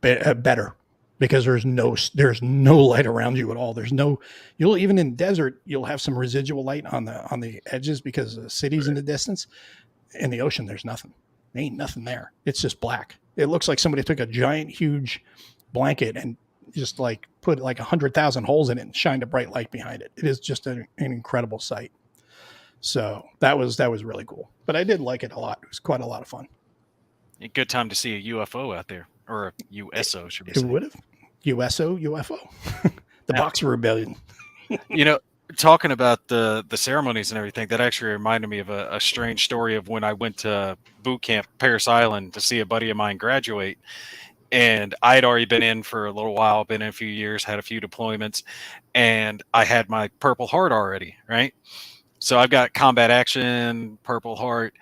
Better. Because there's no light around you at all. You'll even in desert, you'll have some residual light on the edges because the city's in the distance. in the ocean, there's nothing. There ain't nothing there. It's just black. It looks like somebody took a giant, huge blanket and just like put like 100,000 holes in it and shined a bright light behind it. It is just an incredible sight. So that was really cool. But I did like it a lot. It was quite a lot of fun. A good time to see a UFO out there, or a USO, should we say? It would have. UFO. The Boxer Rebellion. Talking about the ceremonies and everything, that actually reminded me of a strange story of when I went to boot camp, Paris Island, to see a buddy of mine graduate. And I had already been in for a little while, been in a few years, had a few deployments, and I had my Purple Heart already, right? So I've got combat action, Purple Heart,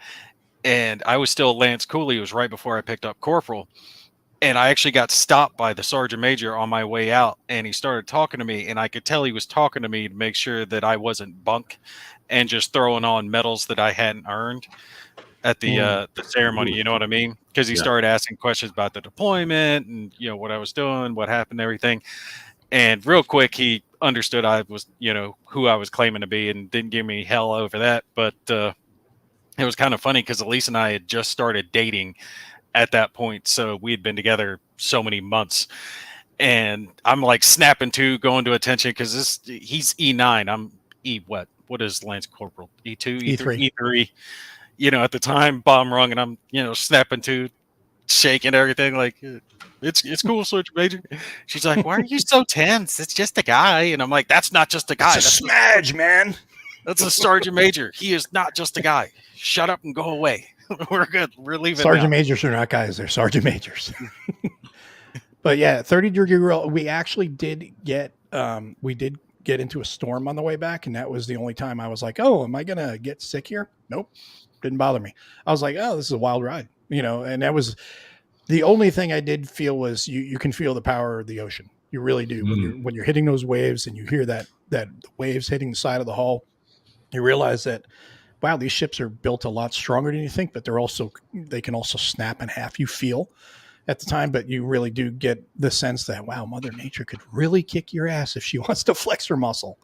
and I was still Lance Cooley. It was right before I picked up Corporal. And I actually got stopped by the Sergeant Major on my way out, and he started talking to me, and I could tell he was talking to me to make sure that I wasn't bunk and just throwing on medals that I hadn't earned at the ceremony. You know what I mean? Because he started asking questions about the deployment and, what I was doing, what happened, everything. And real quick, he understood I was, who I was claiming to be, and didn't give me hell over that. But it was kind of funny because Elise and I had just started dating at that point. So we had been together so many months, and I'm like snapping to, going to attention because he's E9. I'm E what? What is Lance Corporal? E2, E3, E3. At the time, bomb rung, and I'm, snapping to, shaking everything like it's cool, Sergeant Major. She's like, "Why are you so tense? It's just a guy." And I'm like, "That's not just a guy. That's a smudge, man. That's a Sergeant Major. He is not just a guy. Shut up and go away. We're good. We're leaving." Sergeant Majors are not guys. They're Sergeant Majors. But yeah, 30-degree roll. We actually did get into a storm on the way back, and that was the only time I was like, "Oh, am I gonna get sick here?" Nope, didn't bother me. I was like, "Oh, this is a wild ride," And that was the only thing I did feel was you can feel the power of the ocean. You really do. When you're hitting those waves and you hear that waves hitting the side of the hull, you realize that, wow, these ships are built a lot stronger than you think, but they can also snap in half. You feel at the time, but you really do get the sense that, wow, Mother Nature could really kick your ass if she wants to flex her muscle,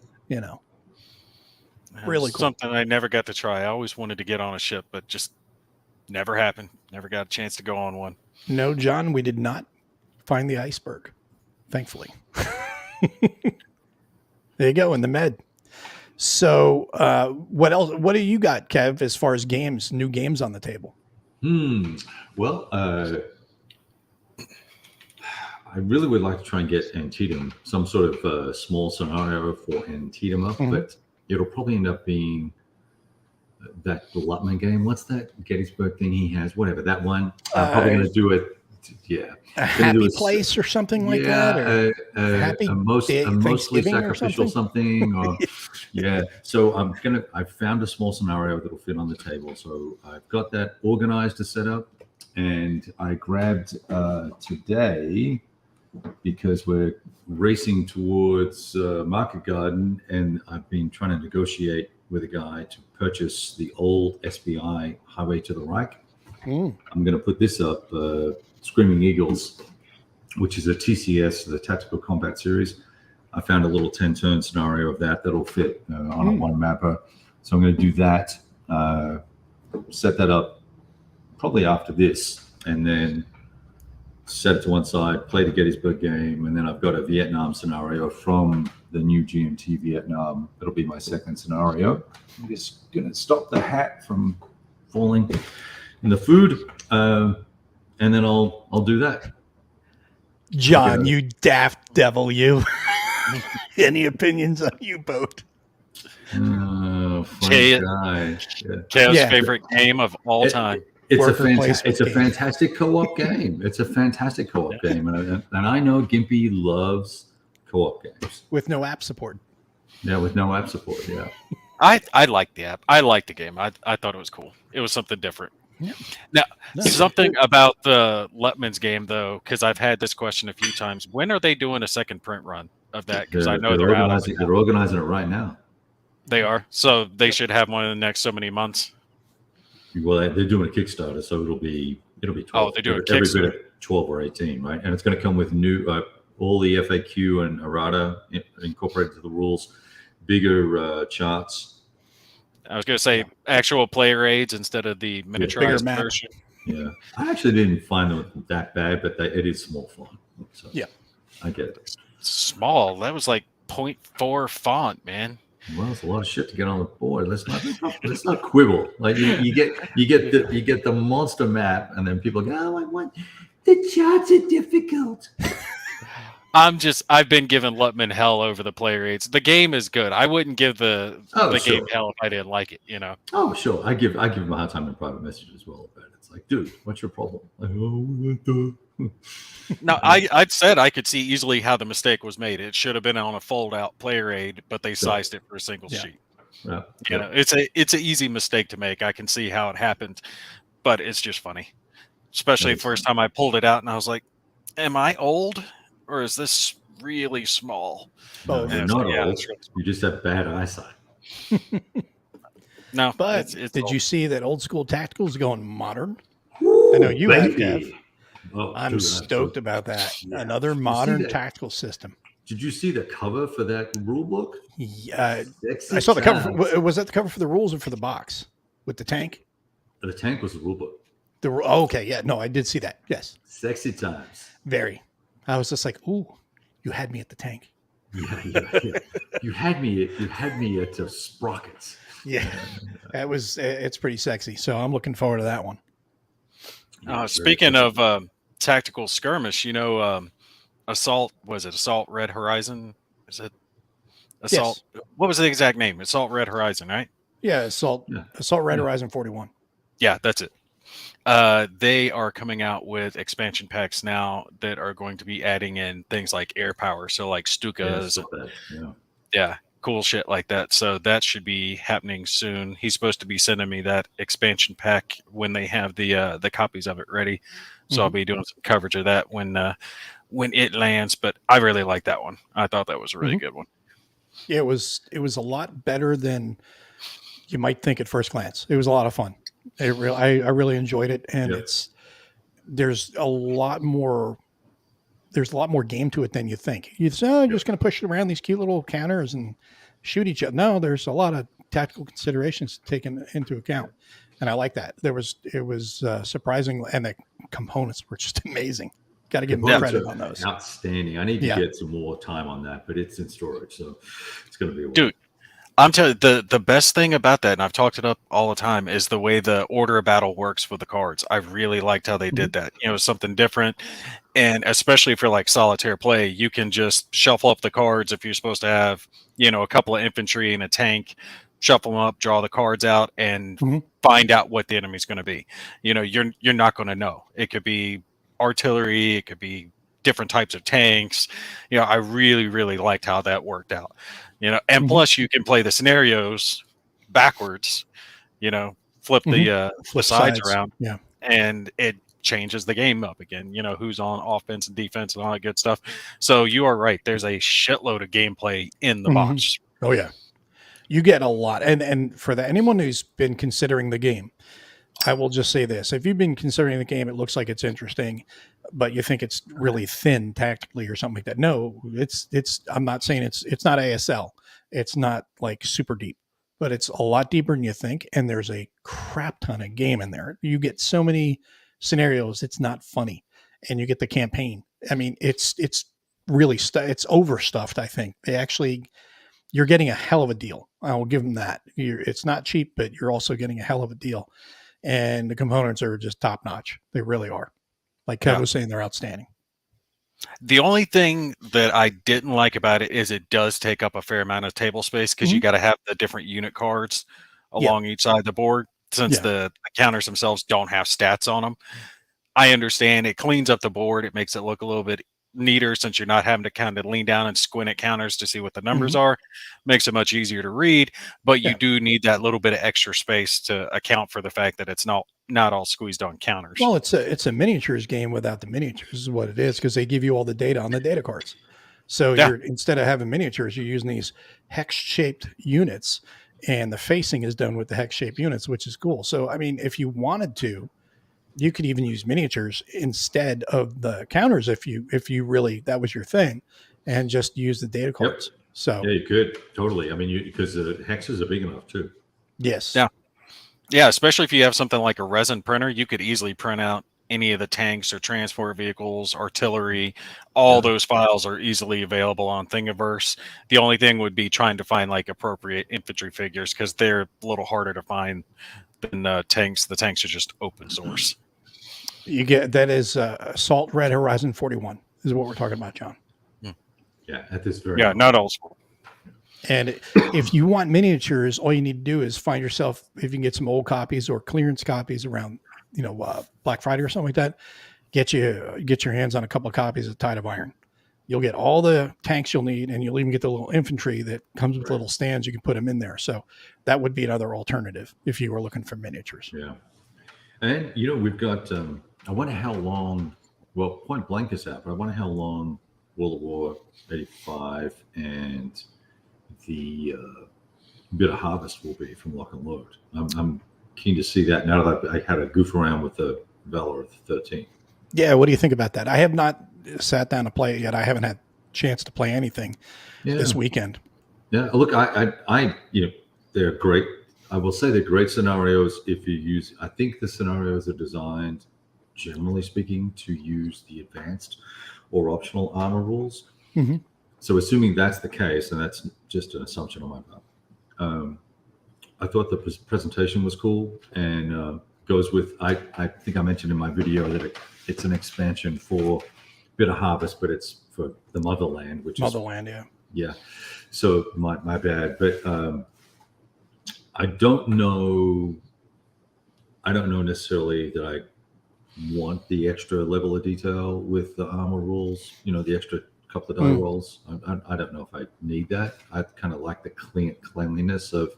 Really cool. Something I never got to try. I always wanted to get on a ship, but just never happened. Never got a chance to go on one. No, John, we did not find the iceberg, thankfully. There you go, in the med. So what else? What do you got, Kev, as far as games, new games on the table? Well, I really would like to try and get Antietam, some sort of small scenario for Antietam up, but it'll probably end up being that Lutman game. What's that Gettysburg thing he has? Whatever, that one. I'm probably going to do it. Yeah. A happy place or something like that? Or a mostly sacrificial something. Or, yeah. So I found a small scenario that'll fit on the table. So I've got that organized to set up, and I grabbed today, because we're racing towards Market Garden, and I've been trying to negotiate with a guy to purchase the old SBI Highway to the Reich. I'm going to put this up, Screaming Eagles, which is a TCS, the Tactical Combat Series. I found a little 10-turn scenario of that'll fit on a one mapper. So I'm going to do that, set that up probably after this, and then set it to one side, play the Gettysburg game, and then I've got a Vietnam scenario from the new GMT Vietnam. That'll be my second scenario. I'm just going to stop the hat from falling in the food, and then I'll do that. John, you daft devil, you. Any opinions on U-boat? Kev's favorite game of all time. It's a fantastic co-op game. It's a fantastic co-op game, and I know Gimpy loves co-op games with no app support. Yeah, with no app support. Yeah, I like the app. I like the game. I thought it was cool. It was something different. Yeah. Now, something about the Lutman's game, though, because I've had this question a few times. When are they doing a second print run of that? Because I know they're organizing it right now. They are. So they should have one in the next so many months. Well, they're doing a Kickstarter, so it'll be 12. Oh, they're doing every bit of 12 or 18, right? And it's going to come with new all the FAQ and errata incorporated to the rules, bigger charts. I was going to say actual player aids instead of the Bigger miniaturized map. version. Yeah, I actually didn't find them that bad, but it is small font. So Yeah. I get it. Small. That was like 0.4 font, man. Well, it's a lot of shit to get on the board. Let's not quibble. Like you get the monster map, and then people go, "Oh, I want the charts are difficult." I've been giving Lutman hell over the player aids. The game is good. I wouldn't give the game hell if I didn't like it, you know. Oh, sure. I give him a hard time in private messages as well about it. It's like, dude, what's your problem? Like, No, I'd said I could see easily how the mistake was made. It should have been on a fold-out player aid, but they sized it for a single sheet. Yeah. You know, it's an easy mistake to make. I can see how it happened, but it's just funny. Especially the first time I pulled it out and I was like, am I old or is this really small? No, you're not yeah, old. You just have bad eyesight. No, But it's did old. you see that old school tactical is going modern? I know you have, Kev. Oh, I'm dude, stoked about that. Yeah. Another Did you see modern that? tactical system. Did you see the cover for that rule book? Yeah, Sexy I saw the cover. times. Was that the cover for the rules or for the box with the tank? The tank was the rule book. Okay, yeah, no, I did see that. Yes, Sexy times. very. I was just like, ooh, you had me at the tank. Yeah. You had me at sprockets. Yeah, it's pretty sexy. So I'm looking forward to that one. Speaking of tactical skirmish, you know, Assault Red Horizon? Is it Assault? Yes. What was the exact name? Assault Red Horizon, right? Yeah, Assault Red Horizon 41. Yeah, that's it. They are coming out with expansion packs now that are going to be adding in things like air power, so like Stukas, cool shit like that. So that should be happening soon. He's supposed to be sending me that expansion pack when they have the copies of it ready. So I'll be doing some coverage of that when it lands. But I really like that one. I thought that was a really good one. Yeah, it was a lot better than you might think at first glance. It was a lot of fun. I really enjoyed it, and there's a lot more game to it than you think. You say, oh, I'm just going to push it around these cute little counters and shoot each other. No, there's a lot of tactical considerations taken into account, and I like that. It was surprising, and the components were just amazing. Got to give them credit on those. Outstanding. I need to get some more time on that, but it's in storage, so it's going to be a while. Dude, I'm telling you, the best thing about that, and I've talked it up all the time, is the way the order of battle works with the cards. I really liked how they did that. You know, something different. And especially for like solitaire play, you can just shuffle up the cards if you're supposed to have, you know, a couple of infantry and a tank, shuffle them up, draw the cards out, and find out what the enemy's going to be. You know, you're not going to know. It could be artillery, it could be different types of tanks. You know, I really, really liked how that worked out. You know, and plus you can play the scenarios backwards, you know, flip the sides around, and it changes the game up again, you know, who's on offense and defense and all that good stuff. So you are right. There's a shitload of gameplay in the box. Oh yeah. You get a lot. And for anyone who's been considering the game, I will just say this. If you've been considering the game, it looks like it's interesting, but you think it's really thin tactically or something like that. No, I'm not saying it's not ASL. It's not like super deep, but it's a lot deeper than you think. And there's a crap ton of game in there. You get so many scenarios. It's not funny. And you get the campaign. I mean, it's really, it's overstuffed. I think you're getting a hell of a deal. I will give them that. It's not cheap, but you're also getting a hell of a deal. And the components are just top notch. They really are. Like Kev was saying, they're outstanding. The only thing that I didn't like about it is it does take up a fair amount of table space because you got to have the different unit cards along each side of the board since the counters themselves don't have stats on them. I understand it cleans up the board. It makes it look a little bit neater since you're not having to kind of lean down and squint at counters to see what the numbers are. Makes it much easier to read, but you do need that little bit of extra space to account for the fact that it's not all squeezed on counters. Well, it's a miniatures game without the miniatures is what it is, because they give you all the data on the data cards. So instead of having miniatures, you're using these hex-shaped units, and the facing is done with the hex-shaped units, which is cool. So, I mean, if you wanted to, you could even use miniatures instead of the counters if you really that was your thing, and just use the data cards. So yeah, you could totally. I mean, because the hexes are big enough too. Yes. Yeah. Yeah, especially if you have something like a resin printer, you could easily print out any of the tanks or transport vehicles, artillery. All those files are easily available on Thingiverse. The only thing would be trying to find like appropriate infantry figures because they're a little harder to find than tanks. The tanks are just open source. You get that is Assault Red Horizon 41 is what we're talking about, John. Yeah, at this very Yeah, moment. not old school. And if you want miniatures, all you need to do is find yourself, if you can get some old copies or clearance copies around, Black Friday or something like that, get your hands on a couple of copies of Tide of Iron. You'll get all the tanks you'll need, and you'll even get the little infantry that comes with little stands. You can put them in there. So that would be another alternative if you were looking for miniatures. Yeah. And, we've got, I wonder how long, well, Point Blank is out, but I wonder how long World of War 85 and the bit of Harvest will be from Lock and Load. I'm keen to see that now that I had a goof around with the Valor of the 13. Yeah, what do you think about that? I have not sat down to play it yet. I haven't had a chance to play anything this weekend. Yeah, look, I they're great. I will say they're great scenarios if you use. I think the scenarios are designed, generally speaking, to use the advanced or optional armor rules. Mm-hmm. So assuming that's the case, and that's just an assumption on my part, I thought the presentation was cool and goes with, I think I mentioned in my video that it's an expansion for Bit of Harvest, but it's for the Motherland, which Motherland, is... Yeah. So my bad. But I don't know necessarily that I want the extra level of detail with the armor rules, the extra couple of die rolls. I don't know if I need that. I kind of like the cleanliness of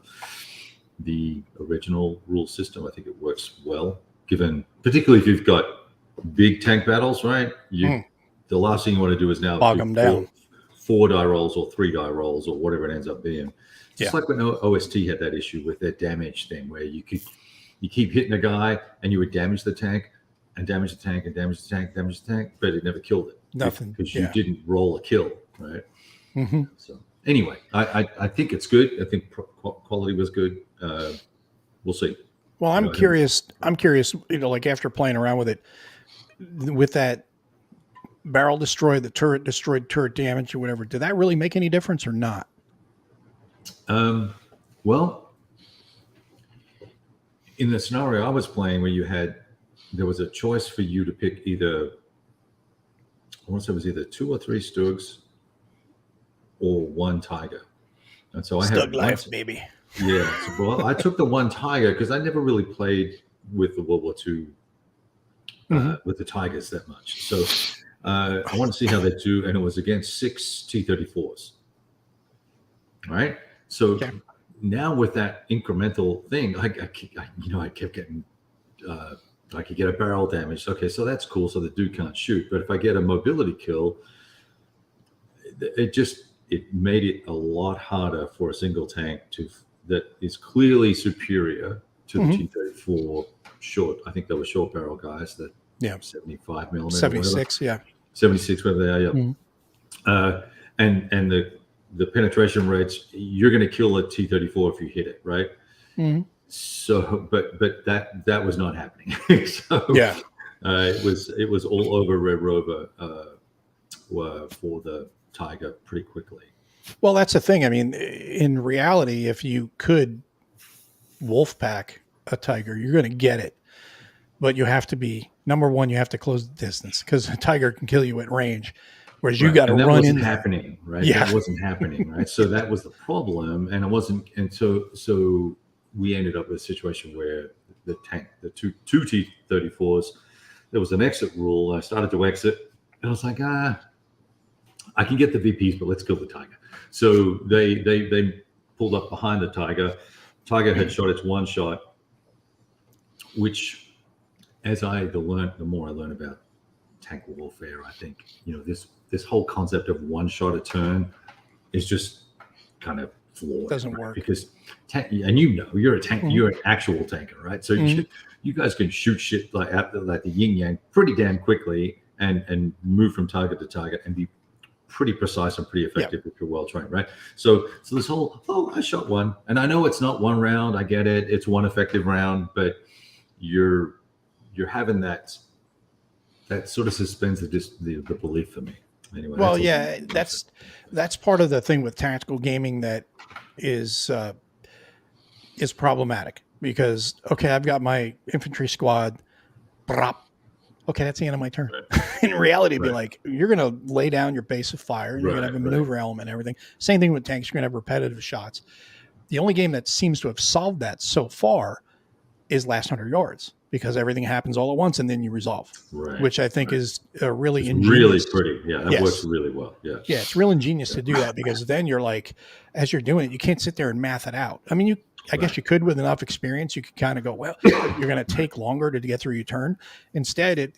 the original rule system. I think it works well, particularly if you've got big tank battles, right? The last thing you want to do is now bog them down. 4 die rolls or 3 die rolls or whatever it ends up being. Just like when OST had that issue with their damage thing, where you keep hitting a guy and you would damage the tank and damage the tank and damage the tank, damage the tank, but it never killed it. Nothing. Because you didn't roll a kill, right? Mm-hmm. So anyway, I think it's good. I think quality was good. We'll see. Well, I'm curious. Like after playing around with it, with that barrel destroyed, the turret destroyed, turret damage or whatever, did that really make any difference or not? Well, in the scenario I was playing where there was a choice for you to pick either, I want to say it was either 2 or 3 Stugs or 1 Tiger. And so I had Stug life, baby. Yeah. So, well, I took the 1 Tiger because I never really played with the World War II, with the Tigers that much. So I want to see how they do. And it was against 6 T-34s. All right. So now with that incremental thing, I kept getting, I could get a barrel damage. Okay, so that's cool. So the dude can't shoot. But if I get a mobility kill, it made it a lot harder for a single tank that is clearly superior to the T-34 short. I think they were short barrel guys that 75 millimeter, 76, 76, whatever they are. Yeah. And the penetration rates, you're going to kill a T-34 if you hit it, right? Mm-hmm. So, but that was not happening. So it was all over Red Rover for the Tiger pretty quickly. Well, that's the thing. I mean, in reality, if you could wolf pack a Tiger, you're going to get it. But you have to be, number one, you have to close the distance because a Tiger can kill you at range. Whereas you got to run in. That wasn't happening, right? Yeah. That wasn't happening, right? So that was the problem. And it wasn't, and so we ended up with a situation where the two T-34s, there was an exit rule. I started to exit and I was like, I can get the VPs, but let's kill the Tiger. So they pulled up behind the Tiger. Tiger had shot its 1 shot, which as the more I learn about tank warfare, I think, this whole concept of 1 shot a turn is just kind of flawed. Doesn't work because and you're a tank, you're an actual tanker, right? So you guys can shoot shit like the yin yang pretty damn quickly and move from target to target and be pretty precise and pretty effective if you're well trained, right? So this whole, I shot one, and I know it's not one round. I get it. It's one effective round, but you're having that sort of suspends the belief for me. Anyway. Well, that's part of the thing with tactical gaming that is problematic, because I've got my infantry squad. Okay, that's the end of my turn. Right. In reality, it'd be like, you're going to lay down your base of fire, and you're going to have a maneuver element and everything. Same thing with tanks. You're going to have repetitive shots. The only game that seems to have solved that so far is Last 100 Yards, because everything happens all at once and then you resolve, which I think is a really ingenious. Really pretty. Yeah, that works really well. Yeah. Yeah, it's real ingenious to do that, because then you're like, as you're doing it, you can't sit there and math it out. I mean, I guess you could with enough experience. You could kind of go, well, you're going to take longer to get through your turn. Instead,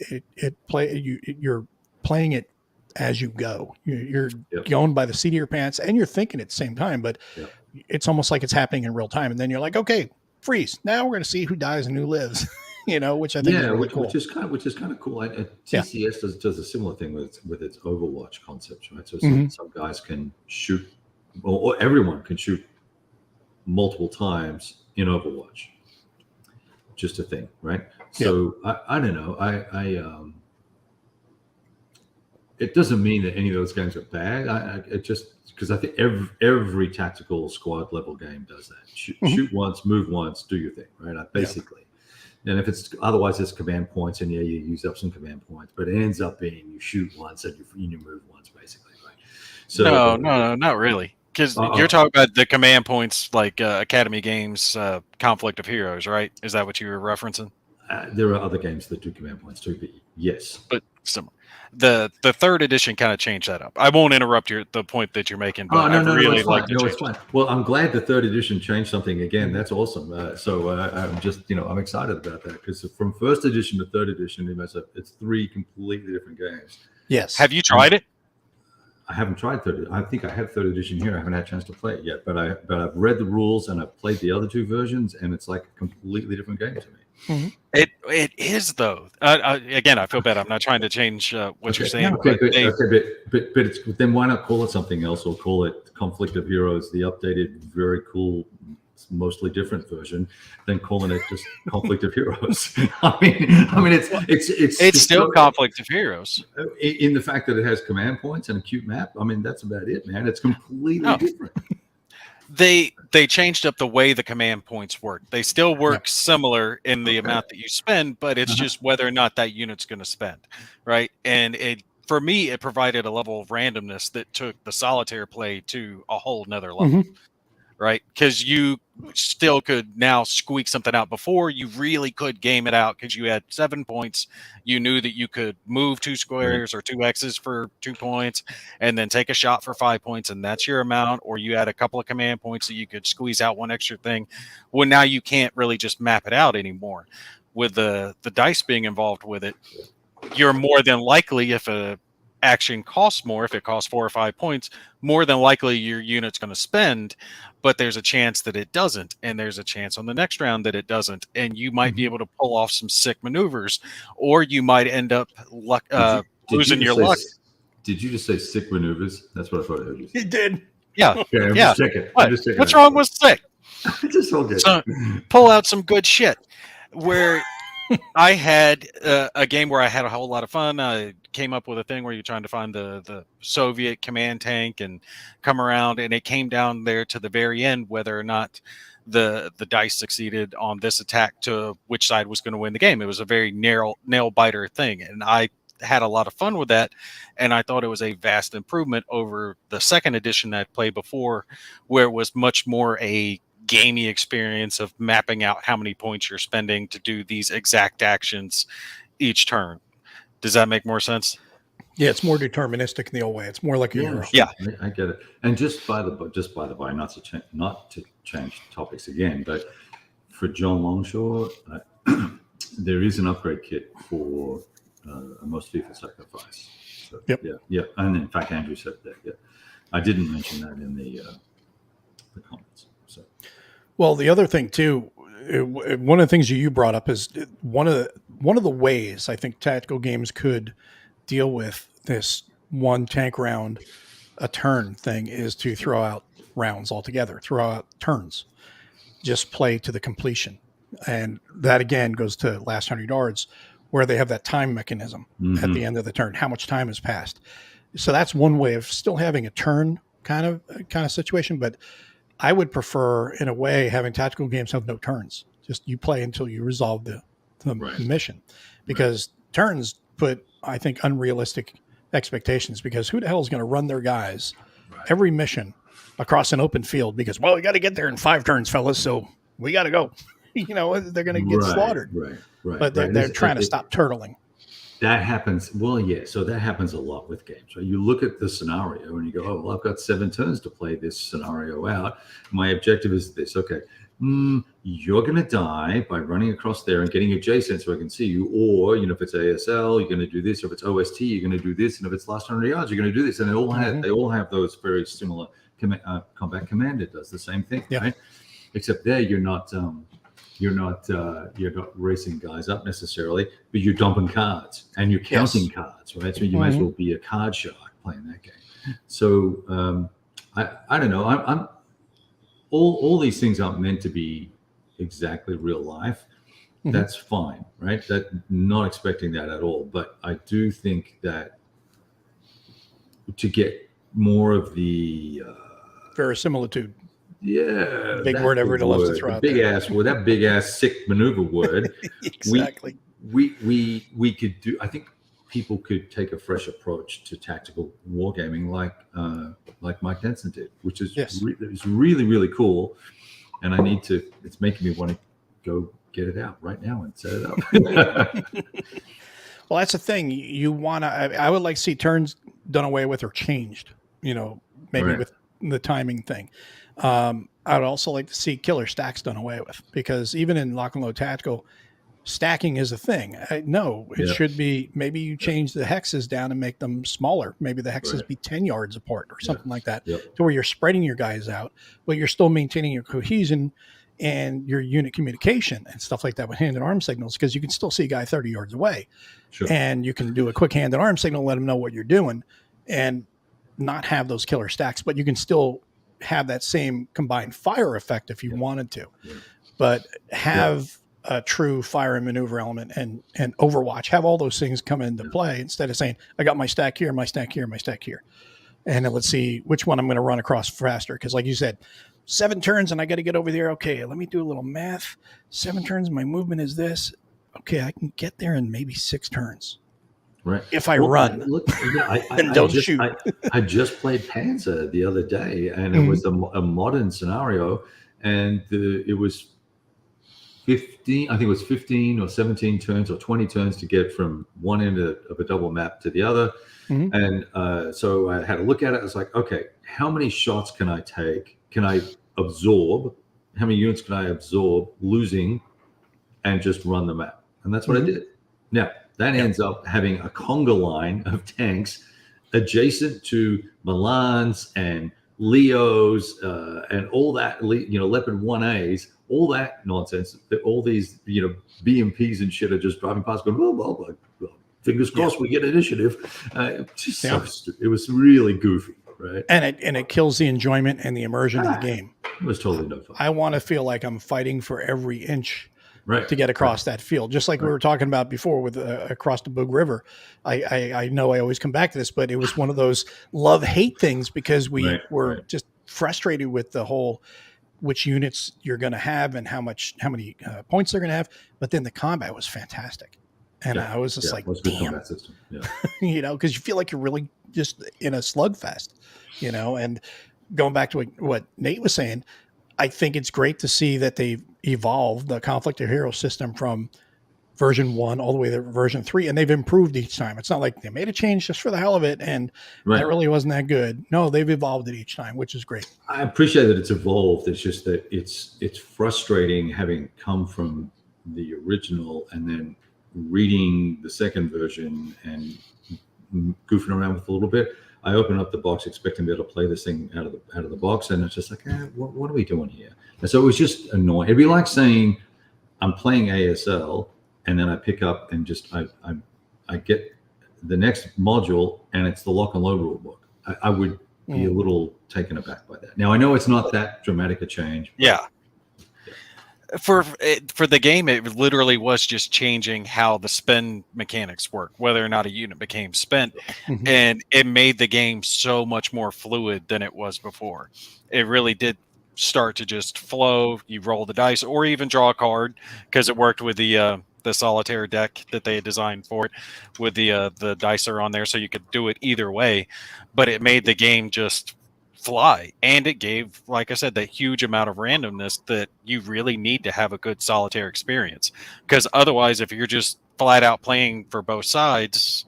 you're playing it as you go. You're going by the seat of your pants, and you're thinking at the same time, but it's almost like it's happening in real time. And then you're like, okay, freeze. Now we're going to see who dies and who lives. Which I think is really cool. Which is kind of cool. TCS does a similar thing with its Overwatch concepts, right? So some guys can shoot, or everyone can shoot multiple times in Overwatch. Just a thing, right? So I don't know. It doesn't mean that any of those games are bad. It just, because I think every tactical squad level game does that. Shoot once, move once, do your thing, right? Basically. And if it's otherwise, it's command points, and you use up some command points, but it ends up being you shoot once and you move once, basically, right? So no, not really, because you're talking about the command points like Academy Games, Conflict of Heroes, right? Is that what you were referencing? There are other games that do command points too, but yes. But similar. The third edition kind of changed that up. I won't interrupt the point that you're making, but it's fine. Well, I'm glad the third edition changed something again. That's awesome. I'm just, I'm excited about that, because from first edition to third edition, it's 3 completely different games. Yes. Have you tried it? I haven't tried third. I think I have third edition here. I haven't had a chance to play it yet, but I've read the rules and I've played the other 2 versions, and it's like a completely different game to me. Mm-hmm. It is, though. Again, I feel bad. I'm not trying to change what you're saying. But it's, then why not call it something else, or call it Conflict of Heroes, the updated, very cool, mostly different version, than calling it just Conflict of Heroes. I mean, it's still Conflict of Heroes in the fact that it has command points and a cute map. I mean, that's about it, man. It's completely different. They changed up the way the command points work. They still work similar in the amount that you spend, but it's just whether or not that unit's going to spend, right? And for me, it provided a level of randomness that took the solitaire play to a whole nother level, right? Because you still could now squeak something out. Before, you really could game it out because you had 7 points. You knew that you could move 2 squares or 2 X's for 2 points, and then take a shot for 5 points, and that's your amount. Or you had a couple of command points that you could squeeze out 1 extra thing. Well, now you can't really just map it out anymore. With the dice being involved with it, you're more than likely, if a action costs more, if it costs 4 or 5 points, more than likely your unit's going to spend, but there's a chance that it doesn't, and there's a chance on the next round that it doesn't, and you might be able to pull off some sick maneuvers, or you might end up losing your luck. Did you just say sick maneuvers? That's what I thought I heard you say. He did. Yeah. Okay, I'm just checking. What's wrong with sick? Just all good. So, pull out some good shit. Where I had a game where I had a whole lot of fun. I came up with a thing where you're trying to find the Soviet command tank and come around, and it came down there to the very end whether or not the dice succeeded on this attack to which side was going to win the game. It was a very narrow nail biter thing, and I had a lot of fun with that, and I thought it was a vast improvement over the second edition I played before, where it was much more a gamey experience of mapping out how many points you're spending to do these exact actions each turn. Does that make more sense? Yeah, it's more deterministic in the old way. It's more like a Euro. Yeah, I get it. And just by the by, not to change topics again, but for John Longshaw, there is an upgrade kit for a most lethal sacrifice. So, yeah. And in fact, Andrew said that. Yeah, I didn't mention that in the comments. So, well, the other thing too, one of the things you brought up is one of the ways I think tactical games could deal with this one tank round a turn thing is to throw out rounds altogether, throw out turns, just play to the completion. And that again goes to last 100 yards where they have that time mechanism at the end of the turn, how much time has passed. So that's one way of still having a turn kind of situation. But I would prefer, in a way, having tactical games have no turns. Just you play until you resolve the mission, because turns put, I think, unrealistic expectations, because who the hell is going to run their guys every mission across an open field because, well, we got to get there in 5 turns, fellas, so we got to go. They're going to get slaughtered. Right. But they're trying to stop turtling. That happens. Well, yeah. So that happens a lot with games. Right? You look at the scenario and you go, oh, well, I've got 7 turns to play this scenario out. My objective is this. Okay. You're going to die by running across there and getting adjacent so I can see you. Or, if it's ASL, you're going to do this. Or if it's OST, you're going to do this. And if it's last 100 yards, you're going to do this. And they all have those very similar. Combat Commander does the same thing, right? Except there you're not racing guys up necessarily, but you're dumping cards and you're counting cards, right? So you might as well be a card shark playing that game. So I don't know. I'm all these things aren't meant to be exactly real life. That's fine, right? That not expecting that at all. But I do think that to get more of the verisimilitude. Yeah, big word everybody loves to throw out. That big ass sick maneuver word. Exactly. We could do. I think people could take a fresh approach to tactical wargaming, like Mike Denson did, which is really really cool. And it's making me want to go get it out right now and set it up. Well, that's the thing. You want to. I would like to see turns done away with or changed. Maybe with the timing thing. I'd also like to see killer stacks done away with, because even in Lock and Load Tactical, stacking is a thing. It should be, maybe you change the hexes down and make them smaller. Maybe the hexes be 10 yards apart or something like that, to where you're spreading your guys out, but you're still maintaining your cohesion and your unit communication and stuff like that with hand and arm signals, because you can still see a guy 30 yards away. And you can do a quick hand and arm signal, let them know what you're doing, and not have those killer stacks, but you can still have that same combined fire effect if you wanted to, but have a true fire and maneuver element and Overwatch, have all those things come into play instead of saying, I got my stack here, my stack here, my stack here. And then let's see which one I'm going to run across faster. Cause like you said, 7 turns and I got to get over there. Okay. Let me do a little math. 7 turns. My movement is this. Okay. I can get there in maybe 6 turns. Right. If I run and don't shoot. I just played Panzer the other day, and it was a modern scenario, and it was 15. I think it was 15 or 17 turns or 20 turns to get from one end of a double map to the other. And so I had to look at it. I was like, okay, how many shots can I take? Can I absorb? How many units can I absorb losing, and just run the map? And that's what I did. Now, that ends up having a conga line of tanks adjacent to Milans and Leos and all that, Leopard 1As, all that nonsense. All these, BMPs and shit are just driving past going, blah, blah, blah, blah. Fingers crossed we get initiative. It was really goofy, right? And it kills the enjoyment and the immersion of the game. It was totally no fun. I want to feel like I'm fighting for every inch to get across that field, just like we were talking about before with across the Boog River. I know I always come back to this, but it was one of those love-hate things, because we were just frustrated with the whole which units you're going to have and how many points they're going to have. But then the combat was fantastic, and I was just like, damn, system. Because you feel like you're really just in a slugfest, And going back to what Nate was saying, I think it's great to see that they've evolved the Conflict of Heroes system from version 1 all the way to version 3, and they've improved each time. It's not like they made a change just for the hell of it, and that really wasn't that good. No, they've evolved it each time, which is great. I appreciate that it's evolved. It's just that it's frustrating having come from the original and then reading the second version and goofing around with a little bit. I open up the box expecting to be able to play this thing out of the box, and it's just like, what are we doing here? And so it was just annoying. It'd be like saying I'm playing ASL, and then I pick up and just I get the next module, and it's the lock and load rule book. I would be a little taken aback by that. Now I know it's not that dramatic a change. Yeah. For the game, it literally was just changing how the spend mechanics work, whether or not a unit became spent, and it made the game so much more fluid than it was before. It really did start to just flow. You roll the dice, or even draw a card, because it worked with the solitaire deck that they had designed for it, with the dice are on there, so you could do it either way. But it made the game just fly, and it gave, like I said, that huge amount of randomness that you really need to have a good solitaire experience, because otherwise, if you're just flat out playing for both sides,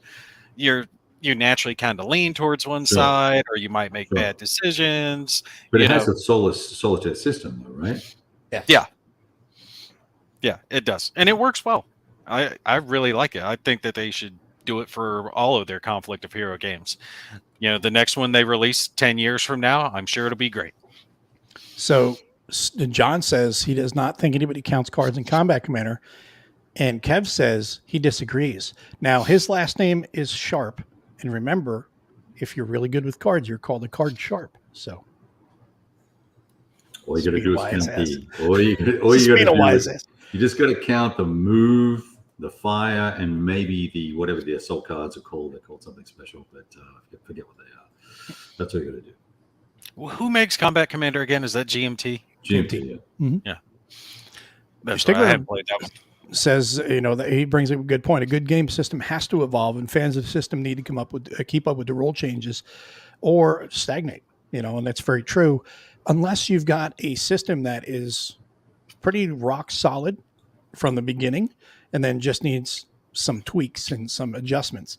you naturally kind of lean towards one side, or you might make bad decisions. But it has a solitaire system, though, right? Yeah, it does, and it works well. I really like it. I think that they should do it for all of their Conflict of Hero games. The next one they release 10 years from now, I'm sure it'll be great. So John says he does not think anybody counts cards in Combat Commander, and Kev says he disagrees. Now, his last name is Sharp, and remember, if you're really good with cards, you're called a card sharp. So all you got to do is count you just got to count the move, the fire, and maybe the whatever the assault cards are called. They're called something special, but I forget what they are. That's what you got to do. Well, who makes Combat Commander again? Is that GMT? GMT, yeah. Yeah. That's why I haven't played that one. Says, that he brings up a good point. A good game system has to evolve, and fans of the system need to keep up with the rule changes or stagnate, and that's very true. Unless you've got a system that is pretty rock solid from the beginning and then just needs some tweaks and some adjustments.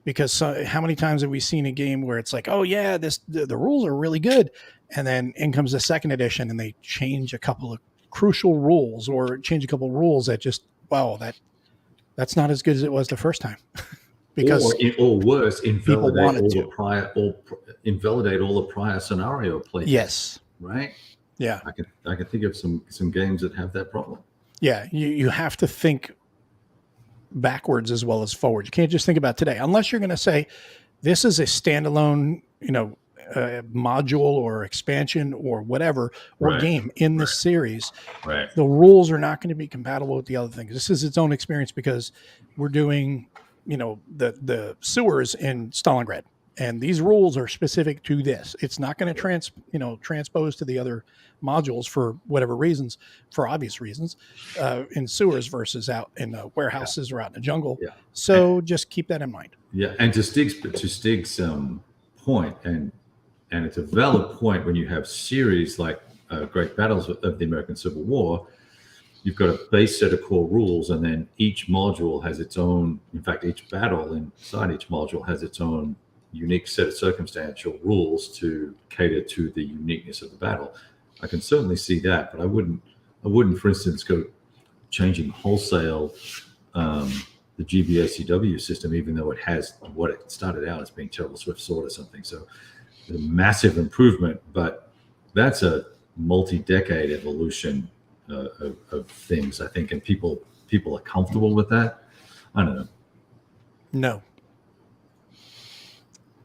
Because how many times have we seen a game where it's like, oh yeah, the rules are really good, and then in comes the second edition and they change a couple of crucial rules or change a couple of rules that just, wow, that's not as good as it was the first time. Because or worse, invalidate all the prior scenario play. Yes. Right? Yeah. I can think of some games that have that problem. Yeah, you have to think backwards as well as forward. You can't just think about today, unless you're going to say this is a standalone, module or expansion or whatever, or game in this series. Right. The rules are not going to be compatible with the other things. This is its own experience because we're doing, the sewers in Stalingrad, and these rules are specific to this. It's not going to transpose to the other modules for whatever reasons, for obvious reasons, in sewers versus out in warehouses or out in the jungle. Yeah. So just keep that in mind. Yeah, and to Stig's point, and it's a valid point when you have series like Great Battles of the American Civil War. You've got a base set of core rules, and then each module has its own. In fact, each battle inside each module has its own unique set of circumstantial rules to cater to the uniqueness of the battle. I can certainly see that, but I wouldn't, for instance, go changing wholesale the GBACW system, even though it has what it started out as being Terrible Swift Sword or something. So a massive improvement, but that's a multi-decade evolution of things, I think, and people are comfortable with that. I don't know. No.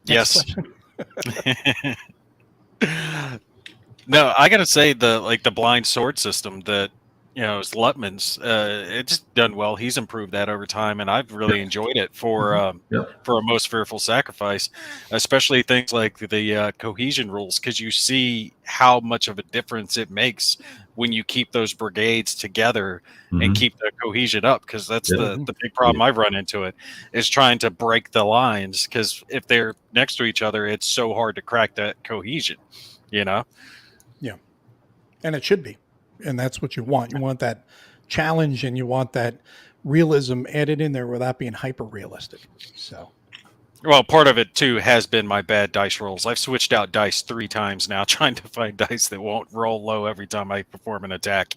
Yes. No, I gotta say the blind sword system that is Lutman's. It's done well. He's improved that over time, and I've really enjoyed it for a Most Fearful Sacrifice, especially things like the cohesion rules, because you see how much of a difference it makes when you keep those brigades together and keep the cohesion up. Because that's the big problem I've run into it is trying to break the lines. Because if they're next to each other, it's so hard to crack that cohesion. Yeah, and it should be. And that's what you want. You want that challenge, and you want that realism added in there without being hyper realistic. So, well, part of it too has been my bad dice rolls. I've switched out dice 3 times now, trying to find dice that won't roll low every time I perform an attack.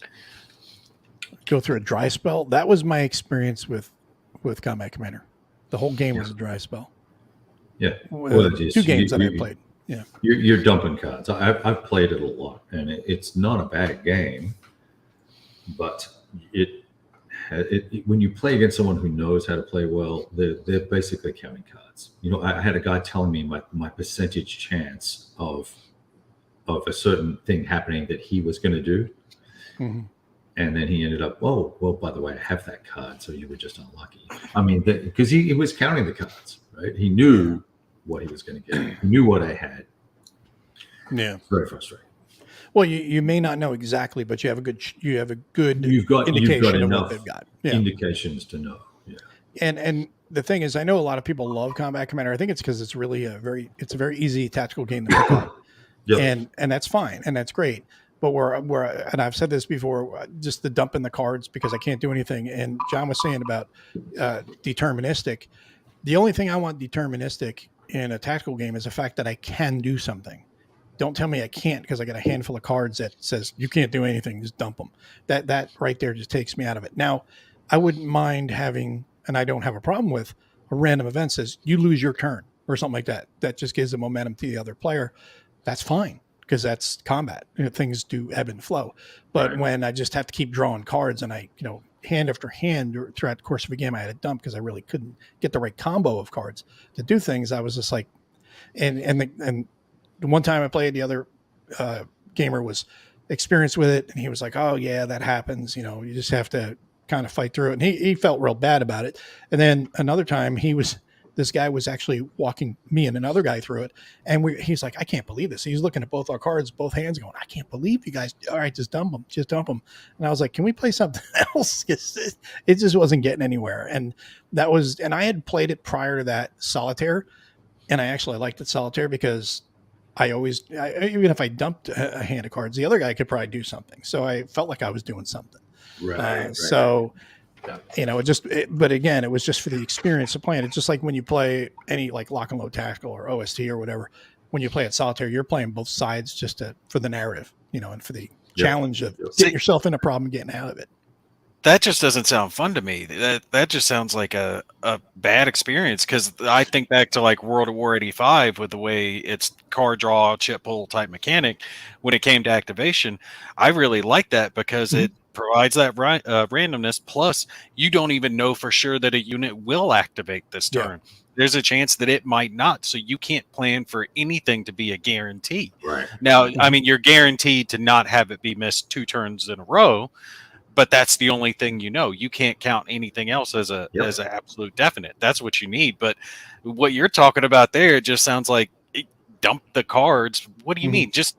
Go through a dry spell. That was my experience with Combat Commander. The whole game was a dry spell. Yeah, 2 games that I played. Yeah, you're dumping cards. I've played it a lot, and it's not a bad game, but it when you play against someone who knows how to play well, they're basically counting cards. I had a guy telling me my percentage chance of a certain thing happening that he was going to do. Mm-hmm. And then he ended up, well, by the way, I have that card, so you were just unlucky. I mean, because he was counting the cards, right? He knew what he was going to get. He knew what I had. Yeah, it's very frustrating. Well, you may not know exactly, but you have a good you've got indication of enough what they've got. Yeah. indications to know. Yeah. And the thing is, I know a lot of people love Combat Commander. I think it's because it's really a very easy tactical game to pick up. Yep. And that's fine and that's great. But we're and I've said this before, just the dump in the cards because I can't do anything. And John was saying about deterministic. The only thing I want deterministic in a tactical game is the fact that I can do something. Don't tell me I can't because I got a handful of cards that says you can't do anything. Just dump them. That right there just takes me out of it. Now, I wouldn't mind having, and I don't have a problem with, a random event says you lose your turn or something like that. That just gives the momentum to the other player. That's fine because that's combat. Things do ebb and flow. But when I just have to keep drawing cards and I, hand after hand throughout the course of a game, I had a dump because I really couldn't get the right combo of cards to do things. I was just like, and one time I played, the other gamer was experienced with it, and he was like, "Oh yeah, that happens. You just have to kind of fight through it." And he felt real bad about it. And then another time, this guy was actually walking me and another guy through it, and he's like, "I can't believe this." He's looking at both our cards, both hands, going, "I can't believe you guys. All right, just dump them." And I was like, "Can we play something else?" It just wasn't getting anywhere. And I had played it prior to that, Solitaire, and I actually liked it, Solitaire, because even if I dumped a hand of cards, the other guy could probably do something. So I felt like I was doing something. Right. So, but again, it was just for the experience of playing. It's just like when you play any like Lock and Load Tactical or OST or whatever, when you play at Solitaire, you're playing both sides just for the narrative, and for the challenge of getting yourself in a problem and getting out of it. That just doesn't sound fun to me. That just sounds like a bad experience, because I think back to like World of War 85 with the way it's card draw, chip pull type mechanic. When it came to activation, I really like that because it provides that randomness. Plus, you don't even know for sure that a unit will activate this turn. Yeah. There's a chance that it might not. So you can't plan for anything to be a guarantee. Right. Now, I mean, you're guaranteed to not have it be missed 2 turns in a row. But that's the only thing you can't count anything else as an absolute definite. That's what you need. But what you're talking about there just sounds like dump the cards. What do you mean? Just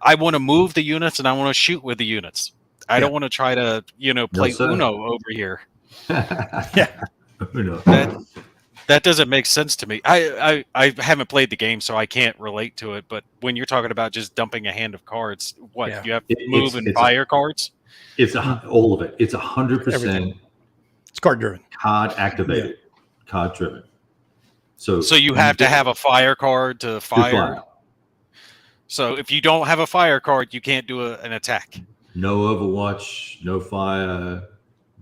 I want to move the units and I want to shoot with the units. I don't want to try to play Uno over here. Uno. That doesn't make sense to me. I haven't played the game, so I can't relate to it. But when you're talking about just dumping a hand of cards, you have to move and fire cards? It's all of it. It's 100%. It's card driven, card activated, card driven. So you have to have a fire card to fire. So if you don't have a fire card, you can't do an attack. No Overwatch, no fire,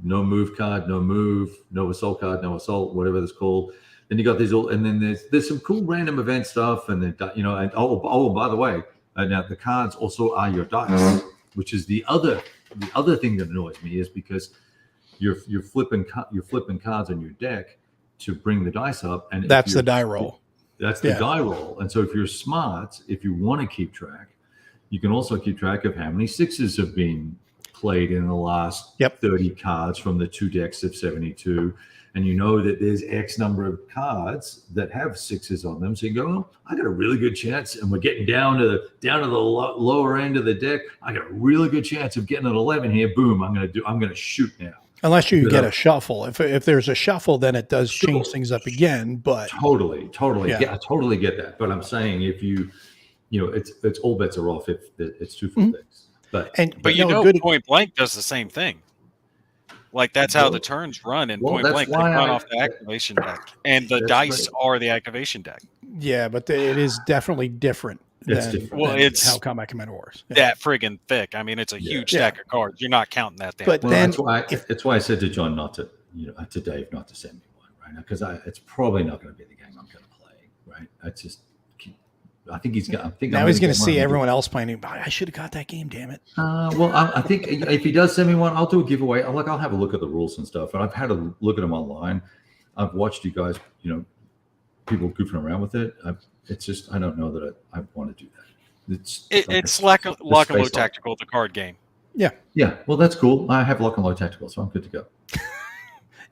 no move card, no move, no assault card, no assault, whatever it's called. Then you got these and then there's some cool random event stuff, and then and by the way, now the cards also are your dice, which is the other thing that annoys me, is because you're flipping cards on your deck to bring the dice up, and that's the die roll. That's the die roll. And so if you're smart, if you want to keep track, you can also keep track of how many 6s have been played in the last 30 cards from the 2 decks of 72. And you know that there's X number of cards that have 6s on them. So you go, oh, I got a really good chance. And we're getting down to the lower end of the deck. I got a really good chance of getting an 11 here. Boom. I'm going to shoot now. Unless you get a shuffle. If there's a shuffle, then it does change things up again. But totally. Yeah, I totally get that. But I'm saying if it's all bets are off if it's two full decks. But Point Blank does the same thing. Like that's how the turns run in Point Blank. They run off the activation deck, and the dice are the activation deck. Yeah, but it is definitely different. It's how Combat Commander works. Yeah. That friggin' thick. I mean, it's a huge stack of cards. You're not counting that thing. But that's why I said to John to Dave not to send me one, right? Because it's probably not going to be the game I'm going to play, right? I think he's got. I think now he's going to see everyone else playing. I should have got that game. Damn it. Well, I think if he does send me one, I'll do a giveaway. I'll have a look at the rules and stuff. And I've had a look at them online. I've watched you guys. People goofing around with it. It's just I don't know that I want to do that. It's Lock and Load Tactical, the card game. Yeah. Yeah. Well, that's cool. I have Lock and Load Tactical, so I'm good to go.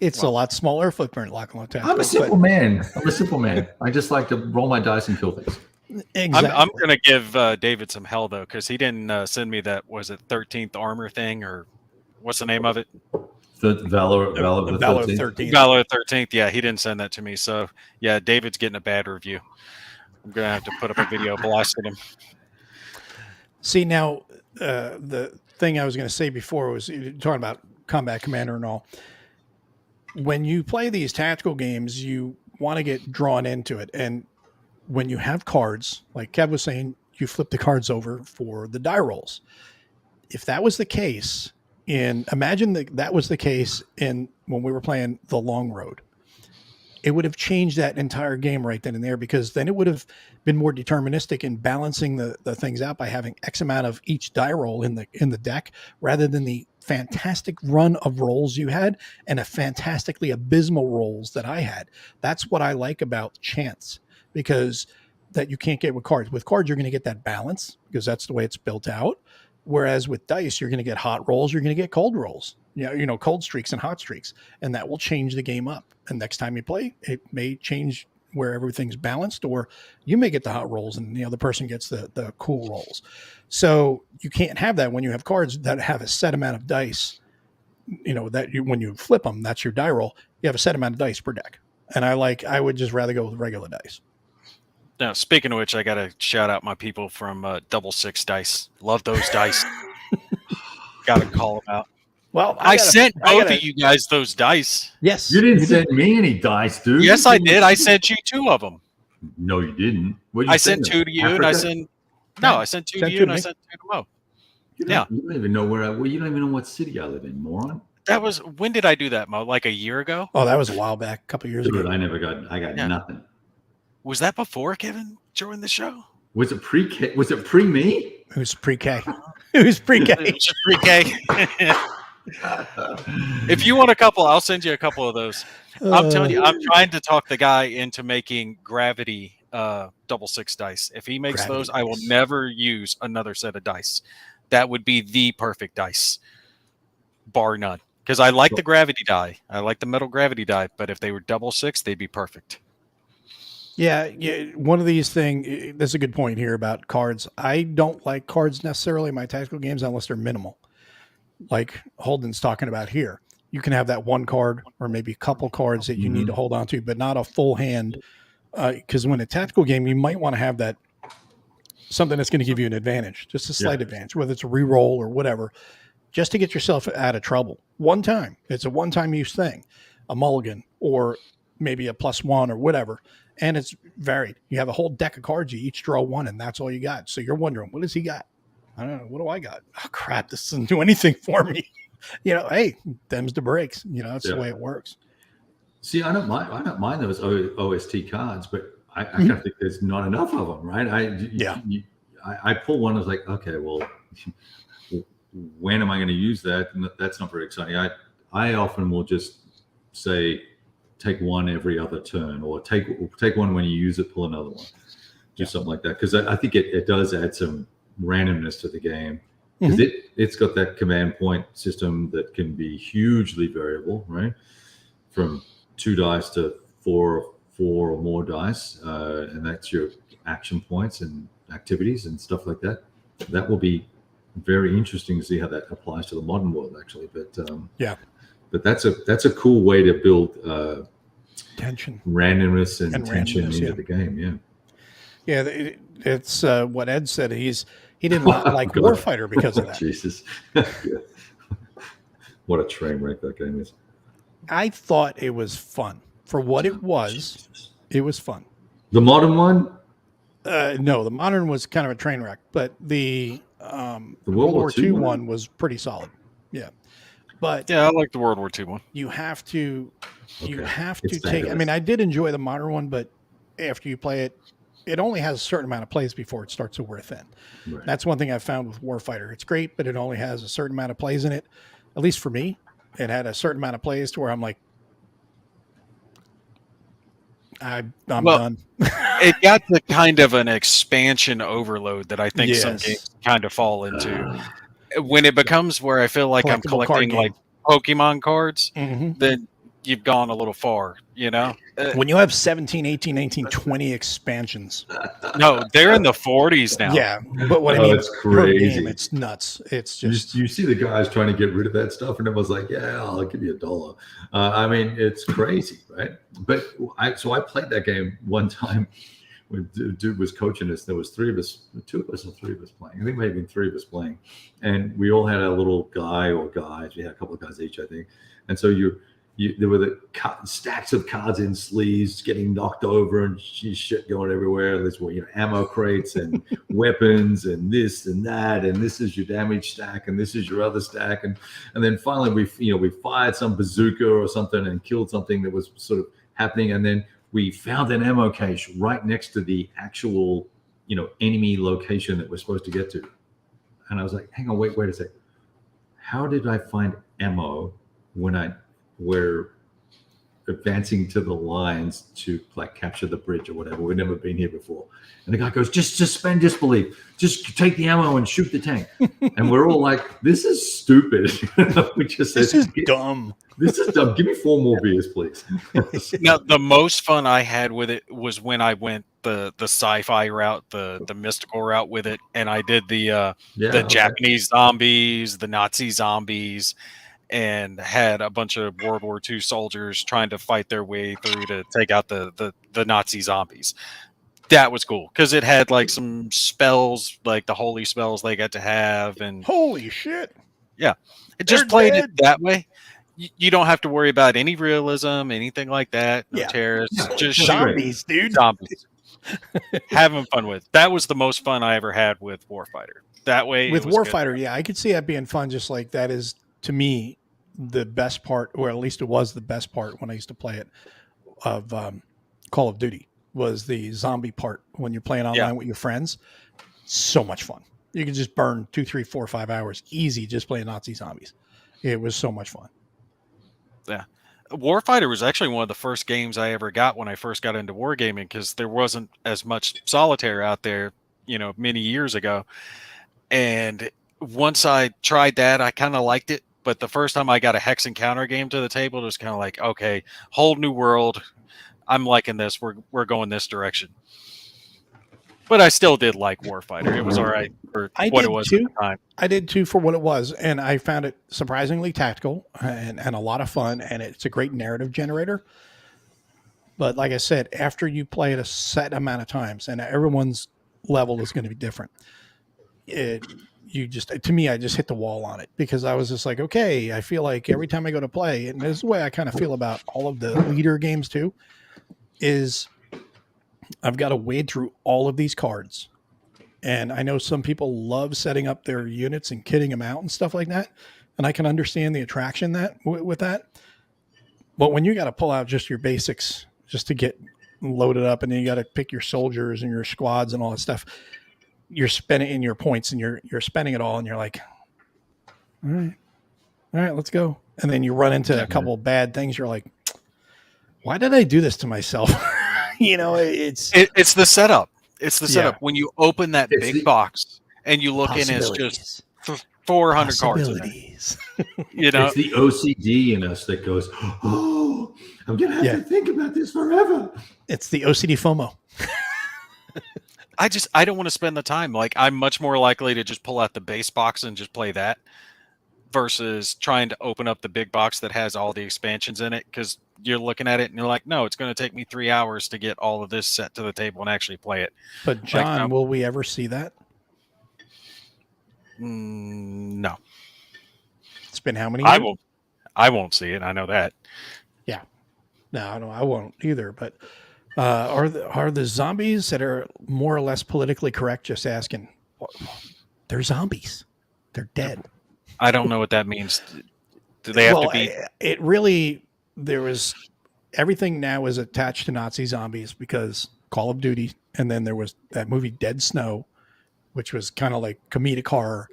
It's a lot smaller footprint, Lock and Load Tactical. I'm a simple man. I just like to roll my dice and kill things. Exactly. I'm going to give David some hell, though, because he didn't send me that, was it 13th Armor thing, or what's the name of it? The Valor 13th. Valor 13th. Yeah, he didn't send that to me. So, yeah, David's getting a bad review. I'm going to have to put up a video blasting him. See, now, the thing I was going to say before was talking about Combat Commander and all. When you play these tactical games, you want to get drawn into it. And when you have cards, like Kev was saying, you flip the cards over for the die rolls. If that was the case imagine that was the case when we were playing The Long Road, it would have changed that entire game right then and there, because then it would have been more deterministic in balancing the things out by having X amount of each die roll in the deck, rather than the fantastic run of rolls you had and a fantastically abysmal rolls that I had. That's what I like about chance, because that you can't get with cards. With cards, you're going to get that balance because that's the way it's built out. Whereas with dice, you're going to get hot rolls, you're going to get cold rolls, cold streaks and hot streaks, and that will change the game up. And next time you play, it may change where everything's balanced, or you may get the hot rolls and the other person gets the cool rolls. So you can't have that when you have cards that have a set amount of dice, when you flip them, that's your die roll. You have a set amount of dice per deck. And I would just rather go with regular dice. Now, speaking of which, I got to shout out my people from Double Six Dice. Love those dice. Got to call them out. Well, I sent both of you guys those dice. Yes. You didn't send me any dice, dude. Yes, I did. I sent you 2 of them. No, you didn't. I sent 2 to you, and I sent... No, I sent 2 to you, and I sent 2 to Mo. You don't even know you don't even know what city I live in, moron. That was... When did I do that, Mo? Like a year ago? Oh, that was a while back, a couple of years ago. I got nothing. Was that before Kevin joined the show? Was it pre-K? Was it pre-me? It was pre-K. It was pre-K. It was pre-K. If you want a couple, I'll send you a couple of those. I'm telling you, I'm trying to talk the guy into making Gravity Double Six dice. If he makes those, I will never use another set of dice. That would be the perfect dice, bar none. Because I like the Gravity die. I like the metal Gravity die. But if they were Double Six, they'd be perfect. Yeah. One of these things, that's a good point here about cards. I don't like cards necessarily in my tactical games unless they're minimal. Like Holden's talking about here. You can have that one card or maybe a couple cards that you need to hold on to, but not a full hand. Because when a tactical game, you might want to have that something that's going to give you an advantage, just a slight advantage, whether it's a reroll or whatever, just to get yourself out of trouble. One time. It's a one-time use thing, a mulligan or maybe a +1 or whatever. And it's varied. You have a whole deck of cards. You each draw one, and that's all you got. So you're wondering, what does he got? I don't know. What do I got? Oh, crap. This doesn't do anything for me. Hey, them's the breaks. That's the way it works. See, I don't mind those OST cards, but I kind of think there's not enough of them, right? I pull one. I was like, okay, well, when am I going to use that? And that's not very exciting. I often will just say, take one every other turn, or take one when you use it, pull another one, do something like that. Because I think it does add some randomness to the game, because it's got that command point system that can be hugely variable, right? From 2 dice to 4 or more dice, and that's your action points and activities and stuff like that. That will be very interesting to see how that applies to the modern world, actually. But that's a cool way to build tension, randomness, and tension into the game. Yeah, it's what Ed said. He didn't like Warfighter because of that. Jesus, what a train wreck that game is. I thought it was fun for what it was. Jesus. It was fun. The modern one? No, the modern was kind of a train wreck, but the World War II one was pretty solid. Yeah. But yeah, I like the World War II one. You have to take. I mean, I did enjoy the modern one, but after you play it it only has a certain amount of plays before it starts to wear thin. Right. That's one thing I found with Warfighter. It's great, but it only has a certain amount of plays in it. At least for me, it had a certain amount of plays to where I'm like, I'm done. It got the kind of an expansion overload that I think some Yes. games kind of fall into. When it becomes where I feel like I'm Collectible card collecting like Pokemon cards, Mhm. then you've gone a little far, you know? When you have 17, 18, 19, 20 expansions. No, they're in the 40s now. Yeah, but what I Oh, mean, it's per crazy. game, it's nuts. It's You, just you see the guys trying to get rid of that stuff, and everyone's like, "Yeah, I'll give you $1." I mean, it's crazy, right? But I played that game one time when dude was coaching us. There was 3 of us, 2 of us or 3 of us playing. I think maybe 3 of us playing, and we all had a little guy or guys. We had a couple of guys each, I think. And so there were the stacks of cards in sleeves getting knocked over and shit going everywhere. There's ammo crates and weapons and this and that, and this is your damage stack and this is your other stack, and then finally we fired some bazooka or something and killed something that was sort of happening, and then we found an ammo cache right next to the actual enemy location that we're supposed to get to, and I was like, hang on, wait a sec, how did I find ammo when we're advancing to the lines to like capture the bridge or whatever? We've never been here before. And the guy goes, just suspend disbelief. Just take the ammo and shoot the tank. And we're all like, this is stupid. We just said, this is dumb. This is dumb. Give me 4 more beers, please. Now, the most fun I had with it was when I went the sci-fi route, the mystical route with it, and I did the Japanese zombies, the Nazi zombies, and had a bunch of World War II soldiers trying to fight their way through to take out the Nazi zombies. That was cool because it had like some spells, like the holy spells they got to have, and holy shit, yeah, it just played it that way. You don't have to worry about any realism, anything like that. No terrorists, just zombies, dude. Zombies. Having fun with. That was the most fun I ever had with Warfighter. That way, with Warfighter, yeah, I could see that being fun. Just like that is to me the best part, or at least it was the best part when I used to play it, of Call of Duty, was the zombie part when you're playing online with your friends. So much fun. You can just burn 2, 3, 4, 5 hours easy just playing Nazi zombies. It was so much fun. Yeah. Warfighter was actually one of the first games I ever got when I first got into wargaming, because there wasn't as much solitaire out there, many years ago. And once I tried that, I kind of liked it. But the first time I got a hex encounter game to the table, it was kind of like, okay, whole new world. I'm liking this. We're going this direction. But I still did like Warfighter. It was all right for what it was at the time. I did too, for what it was. And I found it surprisingly tactical and a lot of fun. And it's a great narrative generator. But like I said, after you play it a set amount of times, and everyone's level is going to be different, to me, I just hit the wall on it, because I was just like, okay, I feel like every time I go to play, and this is the way I kind of feel about all of the leader games too, is I've got to wade through all of these cards. And I know some people love setting up their units and kitting them out and stuff like that. And I can understand the attraction with that. But when you got to pull out just your basics just to get loaded up, and then you got to pick your soldiers and your squads and all that stuff, you're spending in your points, and you're spending it all, and you're like, all right, let's go. And then you run into a couple of bad things. You're like, why did I do this to myself? It's the setup. It's the setup. When you open that big box and you look in, it's just 400 cards in there. It's the OCD in us that goes, oh, I'm going to have to think about this forever. It's the OCD FOMO. I don't want to spend the time. Like, I'm much more likely to just pull out the base box and just play that versus trying to open up the big box that has all the expansions in it, because you're looking at it and you're like, no, it's going to take me 3 hours to get all of this set to the table and actually play it. But John, will we ever see that? No. It's been how many years? I won't see it. I know that. Yeah. No, I won't either. But are the zombies that are more or less politically correct just asking? They're zombies. They're dead. I don't know what that means. Do they have to be? Everything now is attached to Nazi zombies, because Call of Duty, and then there was that movie Dead Snow, which was kind of like comedic horror,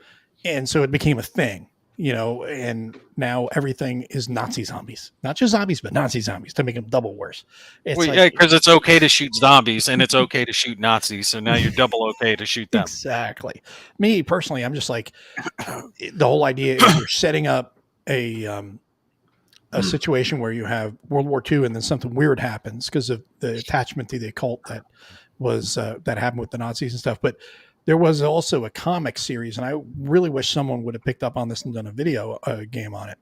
and so it became a thing, and now everything is Nazi zombies, not just zombies, but Nazi zombies to make them double worse. It's Well, yeah, because it's okay to shoot zombies and it's okay to shoot Nazis, so now you're double okay to shoot them. Exactly. Me personally, I'm just like, the whole idea is you're setting up a situation where you have World War II and then something weird happens because of the attachment to the occult that was that happened with the Nazis and stuff. But there was also a comic series, and I really wish someone would have picked up on this and done a video game on it.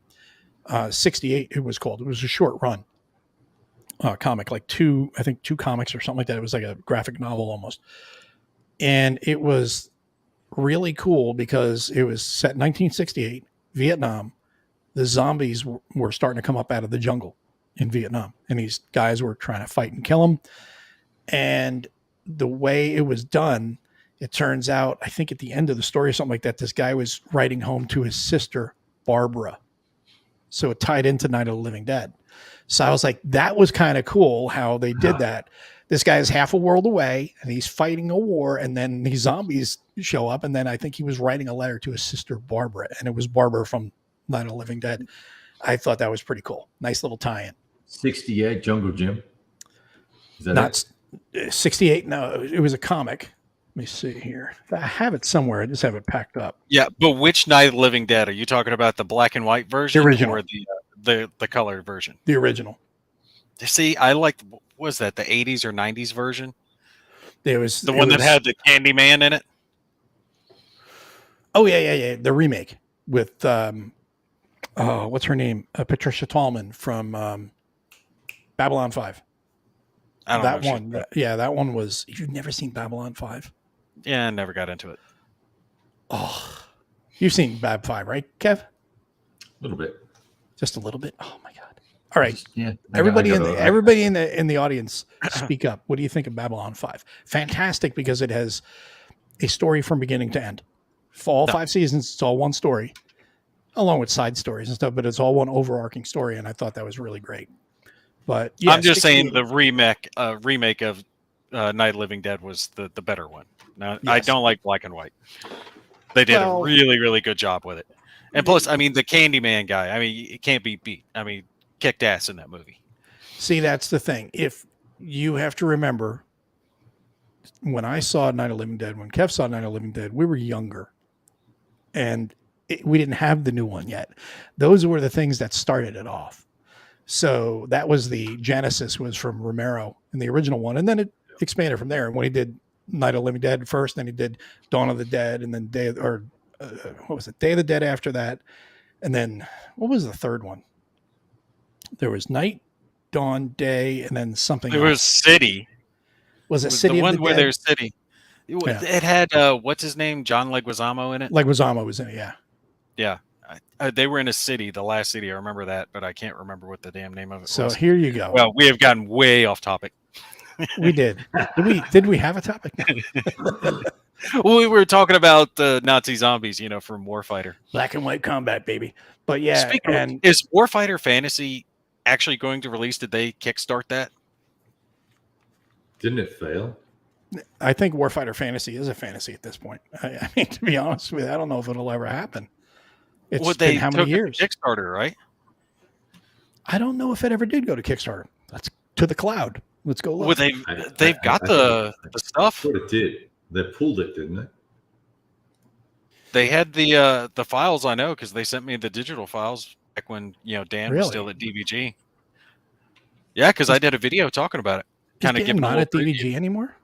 68, it was called. It was a short run comic, like two comics or something like that. It was like a graphic novel almost. And it was really cool because it was set in 1968, Vietnam. The zombies were starting to come up out of the jungle in Vietnam, and these guys were trying to fight and kill them. And the way it was done, it turns out, I think at the end of the story or something like that, this guy was writing home to his sister, Barbara. So it tied into Night of the Living Dead. So I was like, that was kind of cool how they did that. This guy is half a world away and he's fighting a war, and then these zombies show up. And then I think he was writing a letter to his sister, Barbara, and it was Barbara from Night of the Living Dead. I thought that was pretty cool. Nice little tie-in. 68 Jungle Jim. Is that not 68? No, it was a comic. Let me see here. I have it somewhere. I just have it packed up. Yeah, but which Night of the Living Dead? Are you talking about the black and white version, the original, or the color version? The original. See, I like, was that the 80s or 90s version? It was the one that had the Candyman in it. Oh yeah. The remake with what's her name? Patricia Tallman from Babylon 5. I don't that know one. That one was. You've never seen Babylon 5? Yeah, I never got into it. Oh, you've seen Bab 5, right, Kev? A little bit. Just a little bit. Oh my god! All right, yeah. Everybody in the audience, speak up. What do you think of Babylon 5? Fantastic, because it has a story from beginning to end. For all 5 seasons, it's all one story, along with side stories and stuff. But it's all one overarching story, and I thought that was really great. But yeah, I'm just saying the remake of Night of the Living Dead was the better one. Now, yes. I don't like black and white. They did a really, really good job with it. And plus, I mean, the Candyman guy, I mean, it can't be beat. I mean, kicked ass in that movie. See, that's the thing. If you have to remember, when I saw Night of the Living Dead, when Kev saw Night of the Living Dead, we were younger. And we didn't have the new one yet. Those were the things that started it off. So that was the genesis, was from Romero in the original one. And then it expanded from there. When he did Night of the Living Dead first, then he did Dawn of the Dead, and then Day of the Dead after that. And then what was the third one? There was Night, Dawn, Day, and then something else. Was City. Was it City? The one where Dead? there's City. It had, what's his name? John Leguizamo in it? Leguizamo was in it, yeah. Yeah. They were in a city, the last city. I remember that, but I can't remember what the damn name of it was. So here you go. Well, we have gotten way off topic. We did. Did we have a topic? Well, we were talking about the Nazi zombies, from Warfighter. Black and white combat, baby. But yeah. Is Warfighter Fantasy actually going to release? Did they kickstart that? Didn't it fail? I think Warfighter Fantasy is a fantasy at this point. I mean, to be honest with you, I don't know if it'll ever happen. It's been how many years? Kickstarter, right? I don't know if it ever did go to Kickstarter. That's to the cloud. Let's go look. Well, they've got the stuff. What it did. They pulled it, didn't they? They had the files, I know, because they sent me the digital files back when Dan was still at DVG. Yeah, because I did a video talking about it. Kind of giving not at DVG anymore.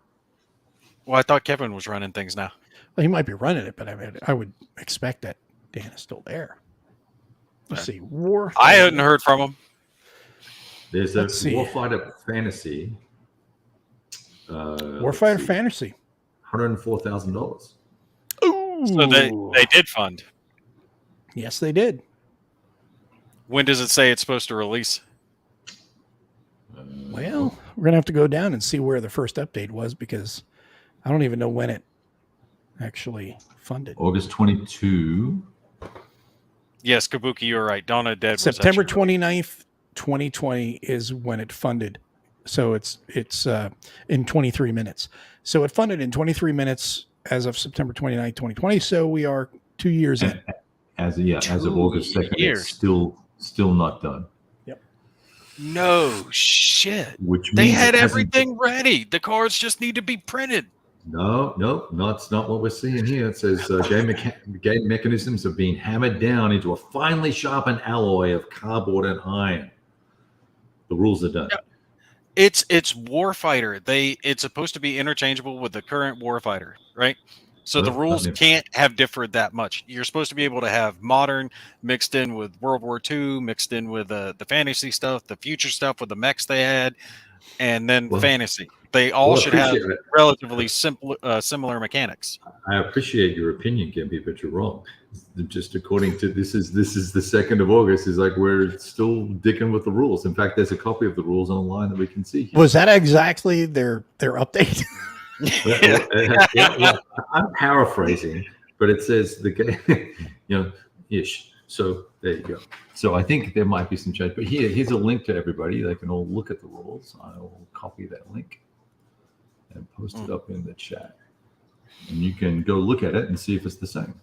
Well, I thought Kevin was running things now. Well, he might be running it, but I mean, I would expect that Dan is still there. Let's see. Warfighter. I hadn't heard from him. There's a Warfighter Fantasy. Warfighter Fantasy. $104,000. Ooh. So they did fund. Yes, they did. When does it say it's supposed to release? Well, we're going to have to go down and see where the first update was, because I don't even know when it actually funded. August 22. Yes, Kabuki, you're right. Dawn of the Dead. September 29th, 2020 is when it funded So it's in 23 minutes. So it funded in 23 minutes as of September 29th, 2020. So we are 2 years in. As of August 2nd, years. it's still not done. Yep. No shit. Which They means had it hasn't- everything ready. The cards just need to be printed. No, that's not what we're seeing here. It says game mechanisms are being hammered down into a finely sharpened alloy of cardboard and iron. The rules are done. Yeah. It's Warfighter. It's supposed to be interchangeable with the current Warfighter, right? So the rules can't have differed that much. You're supposed to be able to have modern mixed in with World War II, mixed in with the fantasy stuff, the future stuff with the mechs they had, and then fantasy. They all should have relatively similar mechanics. I appreciate your opinion, Gimpy, but you're wrong. Just according to this is the 2nd of August. Is like we're still dicking with the rules. In fact, there's a copy of the rules online that we can see here. Was that exactly their update? Well, I'm paraphrasing, but it says the game, ish. So there you go. So I think there might be some change. But here's a link to everybody. They can all look at the rules. I'll copy that link and post it up in the chat. And you can go look at it and see if it's the same.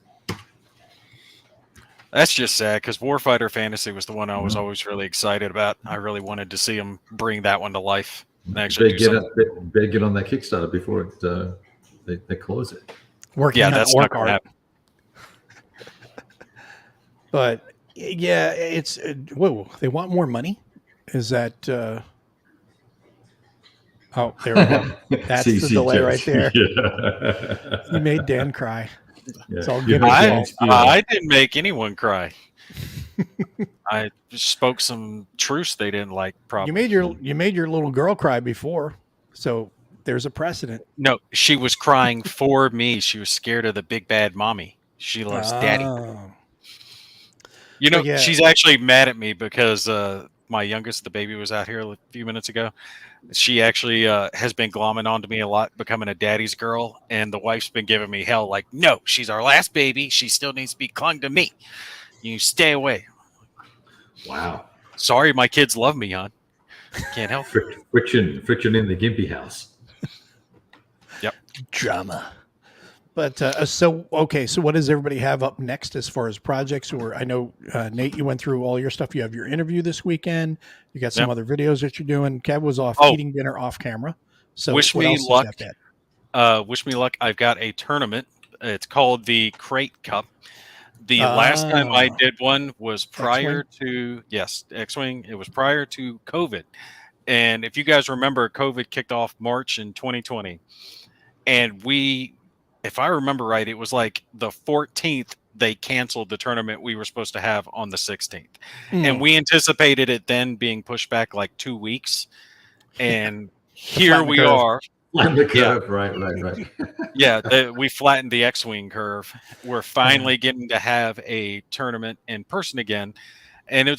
That's just sad because Warfighter Fantasy was the one I was always really excited about. I really wanted to see them bring that one to life. Actually, better get on that Kickstarter before they close it. That's not going to happen. But yeah, it's whoa. They want more money. Is that? Oh, there we go. That's the delay right there. Yeah. You made Dan cry. Yeah. It's all good. I didn't make anyone cry. I just spoke some truths they didn't like. Probably you made your little girl cry before, so there's a precedent. No, she was crying for me. She was scared of the big bad mommy. She loves daddy. She's actually mad at me because my youngest, the baby, was out here a few minutes ago. She actually has been glomming onto me a lot, becoming a daddy's girl, and the wife's been giving me hell. Like, no, she's our last baby. She still needs to be clung to me. You stay away. Wow. Sorry, my kids love me, hon. Can't help it. Friction in the Gimpy house. Yep. Drama. But so what does everybody have up next as far as projects? Or I know, Nate, you went through all your stuff. You have your interview this weekend. You got some other videos that you're doing. Kev was off eating dinner off camera. So wish me luck. Wish me luck. I've got a tournament. It's called the Crate Cup. The last time I did one was prior to X-Wing. It was prior to COVID. And if you guys remember, COVID kicked off March in 2020. And if I remember right, it was like the 14th they canceled the tournament we were supposed to have on the 16th. And we anticipated it then being pushed back like 2 weeks. And here we are. On the curve, right. Yeah, we flattened the X-Wing curve. We're finally getting to have a tournament in person again. And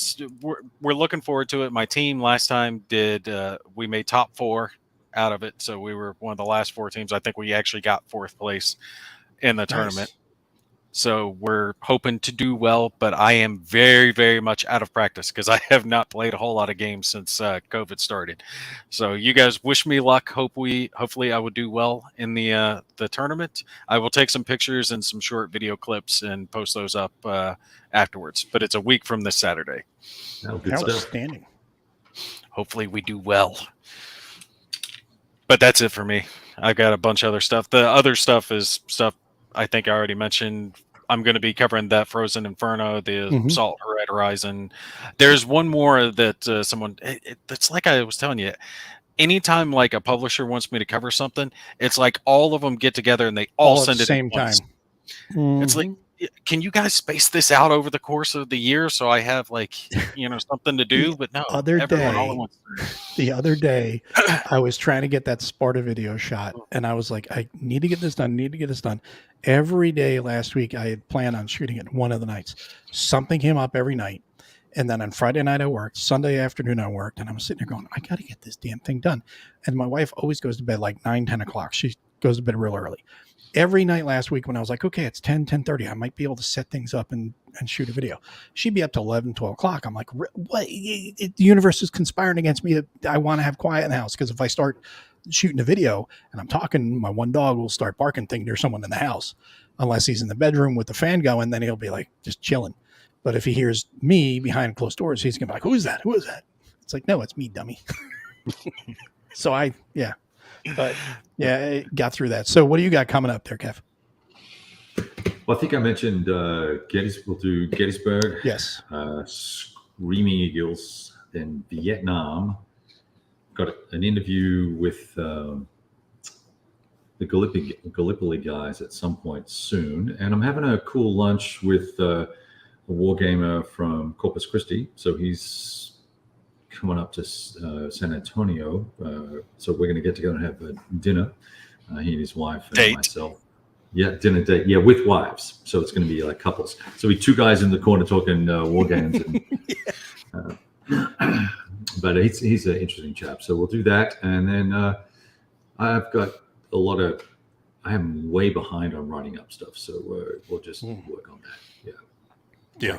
we're looking forward to it. My team last time we made top 4 out of it. So we were one of the last 4 teams. I think we actually got 4th place in the tournament. So we're hoping to do well, but I am very, very much out of practice because I have not played a whole lot of games since COVID started. So you guys wish me luck. Hopefully I will do well in the tournament. I will take some pictures and some short video clips and post those up afterwards. But it's a week from this Saturday. Outstanding. Hopefully we do well. But that's it for me. I've got a bunch of other stuff. The other stuff is stuff I think I already mentioned. I'm going to be covering that Frozen Inferno, the Salt Horizon. There's one more that someone, it's like I was telling you, anytime like a publisher wants me to cover something, it's like all of them get together and they all send it at the same time. It's like, can you guys space this out over the course of the year so I have like, something to do? But no, the other day, I was trying to get that Sparta video shot, and I was like, I need to get this done. Every day last week, I had planned on shooting it one of the nights. Something came up every night. And then on Friday night, I worked. Sunday afternoon, I worked. And I'm sitting there going, I got to get this damn thing done. And my wife always goes to bed like 9, 10 o'clock. She goes to bed real early. Every night last week when I was like, okay, it's 10:30, I might be able to set things up and shoot a video. She'd be up to 11, 12 o'clock. I'm like, what? The universe is conspiring against me. I want to have quiet in the house, because if I start shooting a video and I'm talking, my one dog will start barking, thinking there's someone in the house. Unless he's in the bedroom with the fan going, then he'll be like just chilling. But if he hears me behind closed doors, he's gonna be like, who is that? Who is that? It's like, no, it's me, dummy. So I got through that. So what do you got coming up there, Kev? Well, I think I mentioned we'll do Gettysburg. Yes. Screaming Eagles in Vietnam. Got an interview with the Gallipoli guys at some point soon. And I'm having a cool lunch with a wargamer from Corpus Christi. So he's coming up to San Antonio. So we're going to get together and have a dinner. He and his wife and myself. Yeah, dinner date. Yeah, with wives. So it's going to be like couples. So we two guys in the corner talking war games. And, but he's an interesting chap. So we'll do that. And then I've got I am way behind on writing up stuff. So we'll just work on that. Yeah.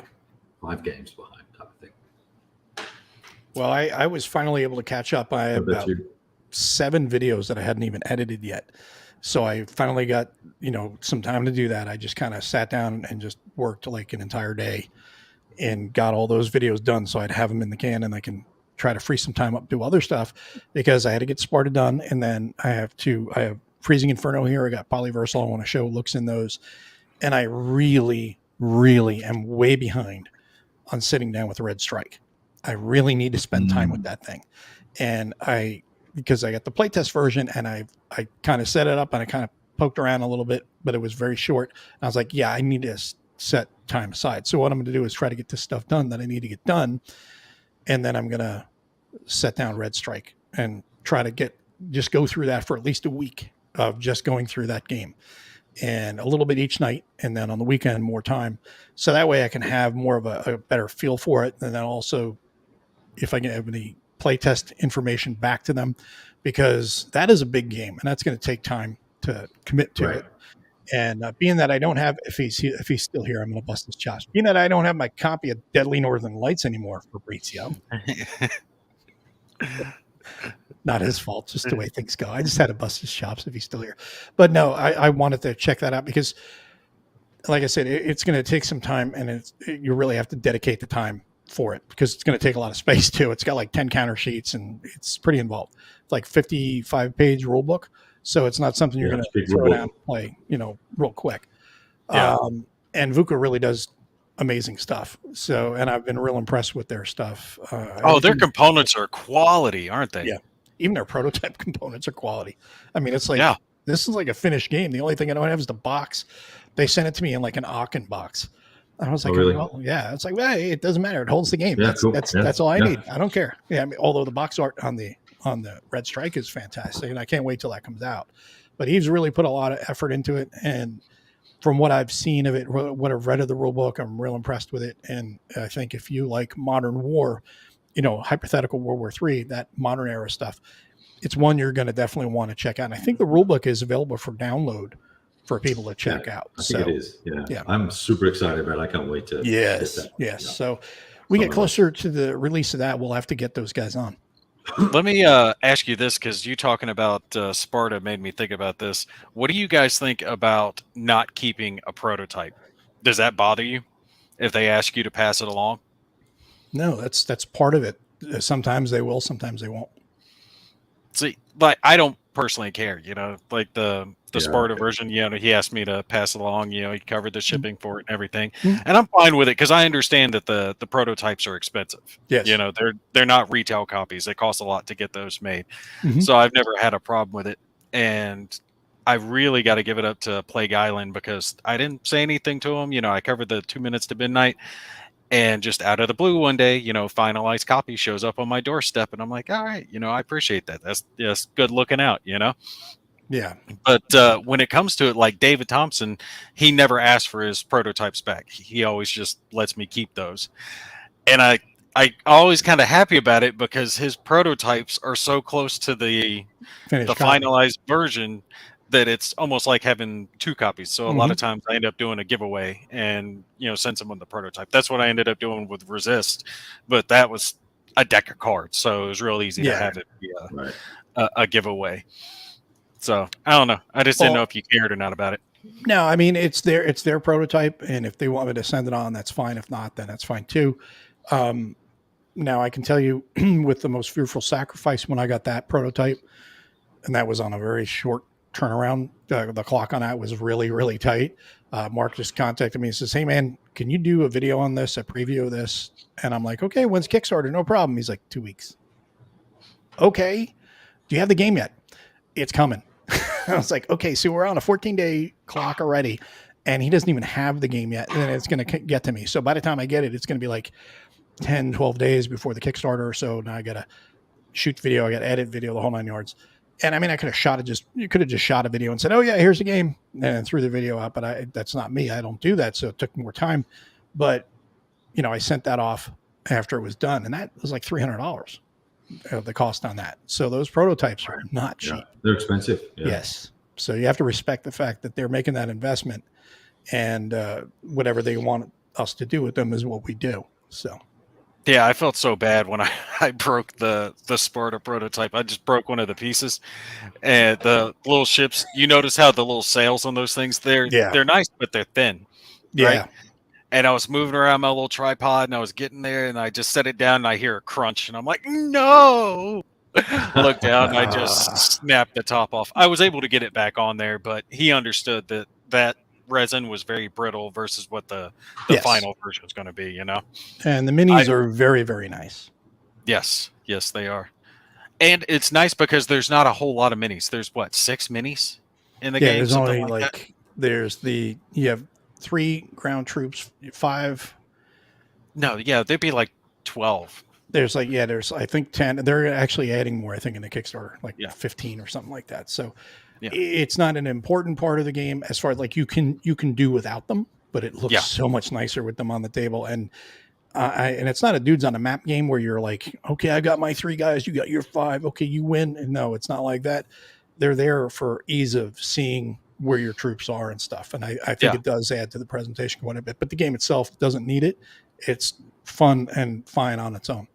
5 games behind type of thing. Well, I was finally able to catch up. I have about 7 videos that I hadn't even edited yet. So I finally got, some time to do that. I just kind of sat down and just worked like an entire day and got all those videos done. So I'd have them in the can and I can try to free some time up, do other stuff, because I had to get Sparta done. And then I have Freezing Inferno here. I got Polyversal. I want to show looks in those. And I really, really am way behind on sitting down with Red Strike. I really need to spend time with that thing. And because I got the playtest version and I kind of set it up and I kind of poked around a little bit, but it was very short. And I was like, yeah, I need to set time aside. So what I'm going to do is try to get this stuff done that I need to get done. And then I'm going to set down Red Strike and try to just go through that for at least a week of just going through that game, and a little bit each night. And then on the weekend, more time. So that way I can have more of a better feel for it. And then also, if I can have any playtest information back to them, because that is a big game and that's going to take time to commit to it. And being that I don't have, if he's still here, I'm going to bust his chops. Being that I don't have my copy of Deadly Northern Lights anymore, Fabrizio. Not his fault, just the way things go. I just had to bust his chops if he's still here. But no, I wanted to check that out because, like I said, it's going to take some time, and you really have to dedicate the time for it because it's going to take a lot of space too. It's got like 10 counter sheets and it's pretty involved. It's like 55-page rule book. So it's not something you're going to throw down and play, real quick. Yeah. And VUCA really does amazing stuff. So, and I've been real impressed with their stuff. Their components are quality, aren't they? Yeah. Even their prototype components are quality. I mean, it's like, This is like a finished game. The only thing I don't have is the box. They sent it to me in like an Aachen box. And I was like, well, yeah, it's like, well, it doesn't matter. It holds the game. Yeah, that's all I need. I don't care. Yeah. I mean, although the box art on the Red Strike is fantastic and I can't wait till that comes out, but he's really put a lot of effort into it. And from what I've seen of it, what I've read of the rule book, I'm real impressed with it. And I think if you like modern war, hypothetical World War III, that modern era stuff, it's one you're going to definitely want to check out. And I think the rule book is available for download for people to check out. I think it is. Yeah. I'm super excited about it. I can't wait to. Yes. So we get closer to the release of that. We'll have to get those guys on. Let me ask you this, because you talking about Sparta made me think about this. What do you guys think about not keeping a prototype? Does that bother you if they ask you to pass it along? No, that's part of it. Sometimes they will, sometimes they won't. See, like I don't personally care, like the Sparta version, he asked me to pass it along, he covered the shipping for it and everything. And I'm fine with it because I understand that the prototypes are expensive. Yes. They're not retail copies. It costs a lot to get those made. So I've never had a problem with it. And I really got to give it up to Plague Island because I didn't say anything to them. I covered the 2 minutes to midnight. And just out of the blue one day, finalized copy shows up on my doorstep. And I'm like, all right, I appreciate that. That's just good looking out, Yeah. But when it comes to it, like David Thompson, he never asked for his prototypes back. He always just lets me keep those. And I always kind of happy about it because his prototypes are so close to the finalized version that it's almost like having 2 copies. So a lot Mm-hmm. of times I end up doing a giveaway and send someone the prototype. That's what I ended up doing with Resist, but that was a deck of cards, so it was real easy to have it be Right. a giveaway. So I don't know. I just didn't know if you cared or not about it. No, I mean it's their prototype, and if they want me to send it on, that's fine. If not, then that's fine too. Now I can tell you with the Most Fearful Sacrifice, when I got that prototype, and that was on a very short turnaround, the clock on that was really, really tight. Mark just contacted me and says, "Hey man, can you do a video on this, a preview of this?" And I'm like, "Okay, when's Kickstarter?" No problem. He's like, 2 weeks. Okay. Do you have the game yet? It's coming. I was like, okay, so we're on a 14-day clock already, and he doesn't even have the game yet, and it's going to get to me. So by the time I get it, it's going to be like 10, 12 days before the Kickstarter or so. Now I got to shoot video, I got to edit video, the whole 9 yards. And I mean, you could have just shot a video and said, oh yeah, here's the game, and threw the video out, but that's not me. I don't do that. So it took more time. But, I sent that off after it was done, and that was like $300. The cost on that. So those prototypes are not cheap. Yeah, they're expensive. Yeah. Yes. So you have to respect the fact that they're making that investment, and whatever they want us to do with them is what we do. So. Yeah, I felt so bad when I broke the Sparta prototype. I just broke one of the pieces, and the little ships. You notice how the little sails on those things? They're nice, but they're thin. Yeah. Right? And I was moving around my little tripod, and I was getting there, and I just set it down, and I hear a crunch, and I'm like, no! Look down, and I just snapped the top off. I was able to get it back on there, but he understood that resin was very brittle versus what the final version was going to be, And the minis are very, very nice. Yes, they are. And it's nice because there's not a whole lot of minis. There's, 6 minis in the game? There's only you have 3 ground troops, 5. No, yeah, there'd be like 12. There's I think 10. They're actually adding more, I think, in the Kickstarter, 15 or something like that. So it's not an important part of the game as far as you can do without them, but it looks so much nicer with them on the table. And and it's not a dudes on a map game where you're like, okay, I got my 3 guys, you got your 5, okay, you win. And no, it's not like that. They're there for ease of seeing where your troops are and stuff. And I think it does add to the presentation quite a bit, but the game itself doesn't need it. It's fun and fine on its own.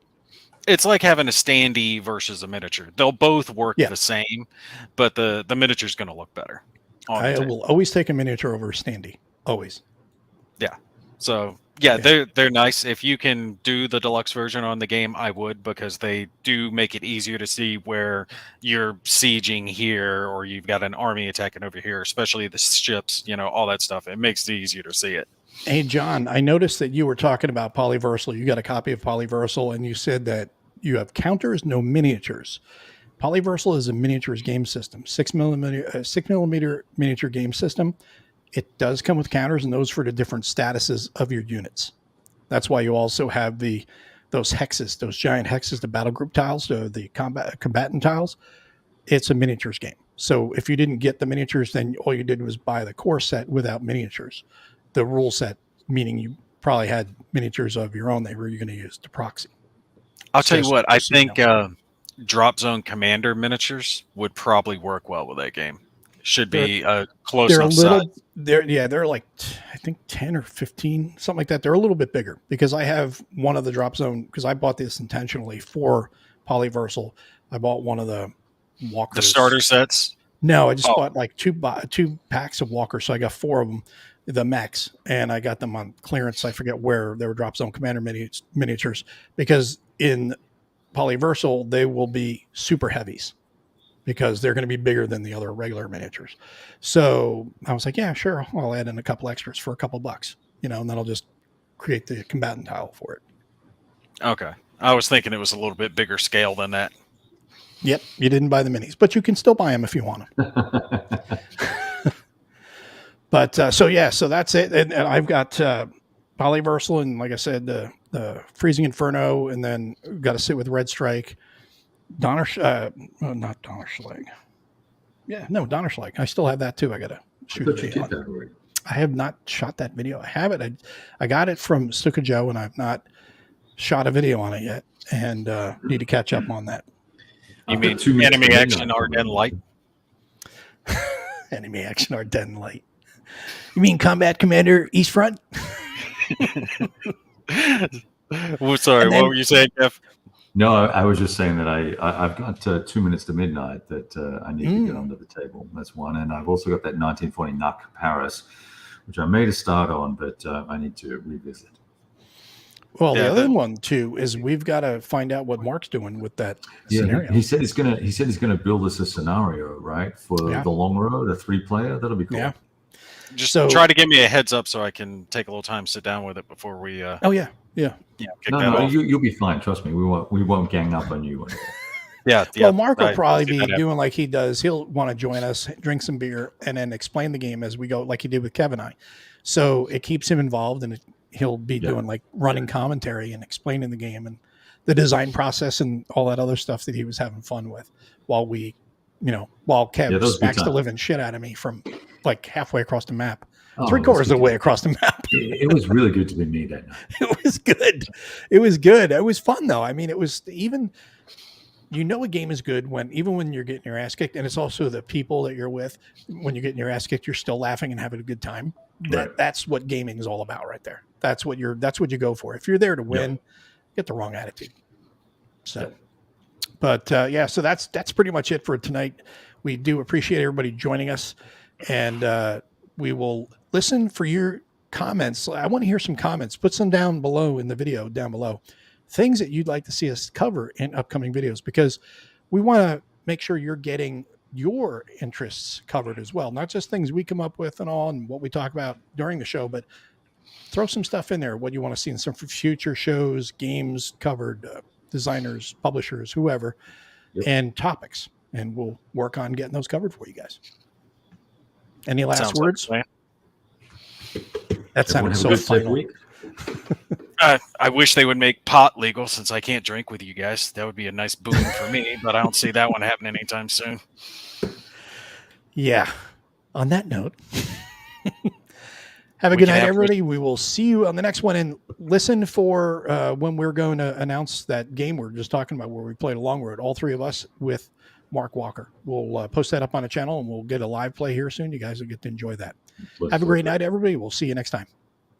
It's like having a standee versus a miniature. They'll both work the same, but the miniature's going to look better. I will always take a miniature over a standee. Always. Yeah. So they're nice. If you can do the deluxe version on the game, I would, because they do make it easier to see where you're sieging here, or you've got an army attacking over here, especially the ships, all that stuff. It makes it easier to see it. Hey, John, I noticed that you were talking about Polyversal. You got a copy of Polyversal, and you said that you have counters, no miniatures. Polyversal is a miniatures game system, 6mm miniature game system. It does come with counters, and those for the different statuses of your units. That's why you also have those hexes, those giant hexes, the battle group tiles, the combatant tiles. It's a miniatures game. So if you didn't get the miniatures, then all you did was buy the core set without miniatures. The rule set, meaning you probably had miniatures of your own that were you going to use to proxy. I'll tell you what, I think Drop Zone Commander miniatures would probably work well with that game. Should be a close enough size. They're like, I think 10 or 15, something like that. They're a little bit bigger because I have one of the Drop Zone, because I bought this intentionally for Polyversal. I bought one of the walkers. The starter sets? No, I just bought like two packs of walkers. So I got 4 of them, the mechs, and I got them on clearance. I forget where they were. Drop Zone Commander miniatures, because in Polyversal, they will be super heavies because they're going to be bigger than the other regular miniatures. So I was like, yeah, sure. I'll add in a couple extras for a couple bucks, and then I'll just create the combatant tile for it. Okay. I was thinking it was a little bit bigger scale than that. Yep. You didn't buy the minis, but you can still buy them if you want them. But so that's it. And I've got Polyversal, and like I said, the Freezing Inferno, and then got to sit with Red Strike. Donnerschlag. I still have that too. I got to shoot a video on it. I have not shot that video. I have it. I got it from Stuka Joe, and I've not shot a video on it yet, and need to catch up on that. You mean enemy action Ardennes Light? Enemy action are dead and light. You mean Combat Commander East Front? Well, sorry, what were you saying, Jeff? No, I was just saying that I've got 2 minutes to midnight that I need to get under the table. That's one. And I've also got that 1940 Nuck Paris, which I made a start on, but I need to revisit. Well, the other one too is we've got to find out what Mark's doing with that scenario. He said he's gonna build us a scenario, right, for the long road, a 3-player. That'll be cool. Yeah. Just try to give me a heads up so I can take a little time to sit down with it before we. No, you'll be fine. Trust me. We won't gang up on you. Well, Mark will probably be doing like he does. He'll want to join us, drink some beer, and then explain the game as we go, like he did with Kev and I. So it keeps him involved, and he'll be doing like running commentary and explaining the game and the design process and all that other stuff that he was having fun with while Kev smacks the living shit out of me from like halfway across the map. 3/4 of the way across the map. It was really good to be me that night. It was good. It was good. It was fun though. I mean, it was even, a game is good even when you're getting your ass kicked, and it's also the people that you're with. When you're getting your ass kicked, you're still laughing and having a good time. That's what gaming is all about right there. That's what you go for. If you're there to win, get the wrong attitude. So, but so that's pretty much it for tonight. We do appreciate everybody joining us, and we will listen for your comments. I want to hear some comments. Put some down below in the video down below. Things that you'd like to see us cover in upcoming videos, because we want to make sure you're getting your interests covered as well. Not just things we come up with and all and what we talk about during the show, but throw some stuff in there. What you want to see in some future shows, games covered, designers, publishers, whoever, and topics. And we'll work on getting those covered for you guys. Any last words? That sounded so final. I wish they would make pot legal, since I can't drink with you guys. That would be a nice boon for me, but I don't see that one happening anytime soon. Yeah. On that note, have a good night, everybody. We will see you on the next one, and listen for when we're going to announce that game we're just talking about, where we played a long road, all three of us with Mark Walker. We'll post that up on the channel, and we'll get a live play here soon. You guys will get to enjoy that. Have a great night, everybody. We'll see you next time.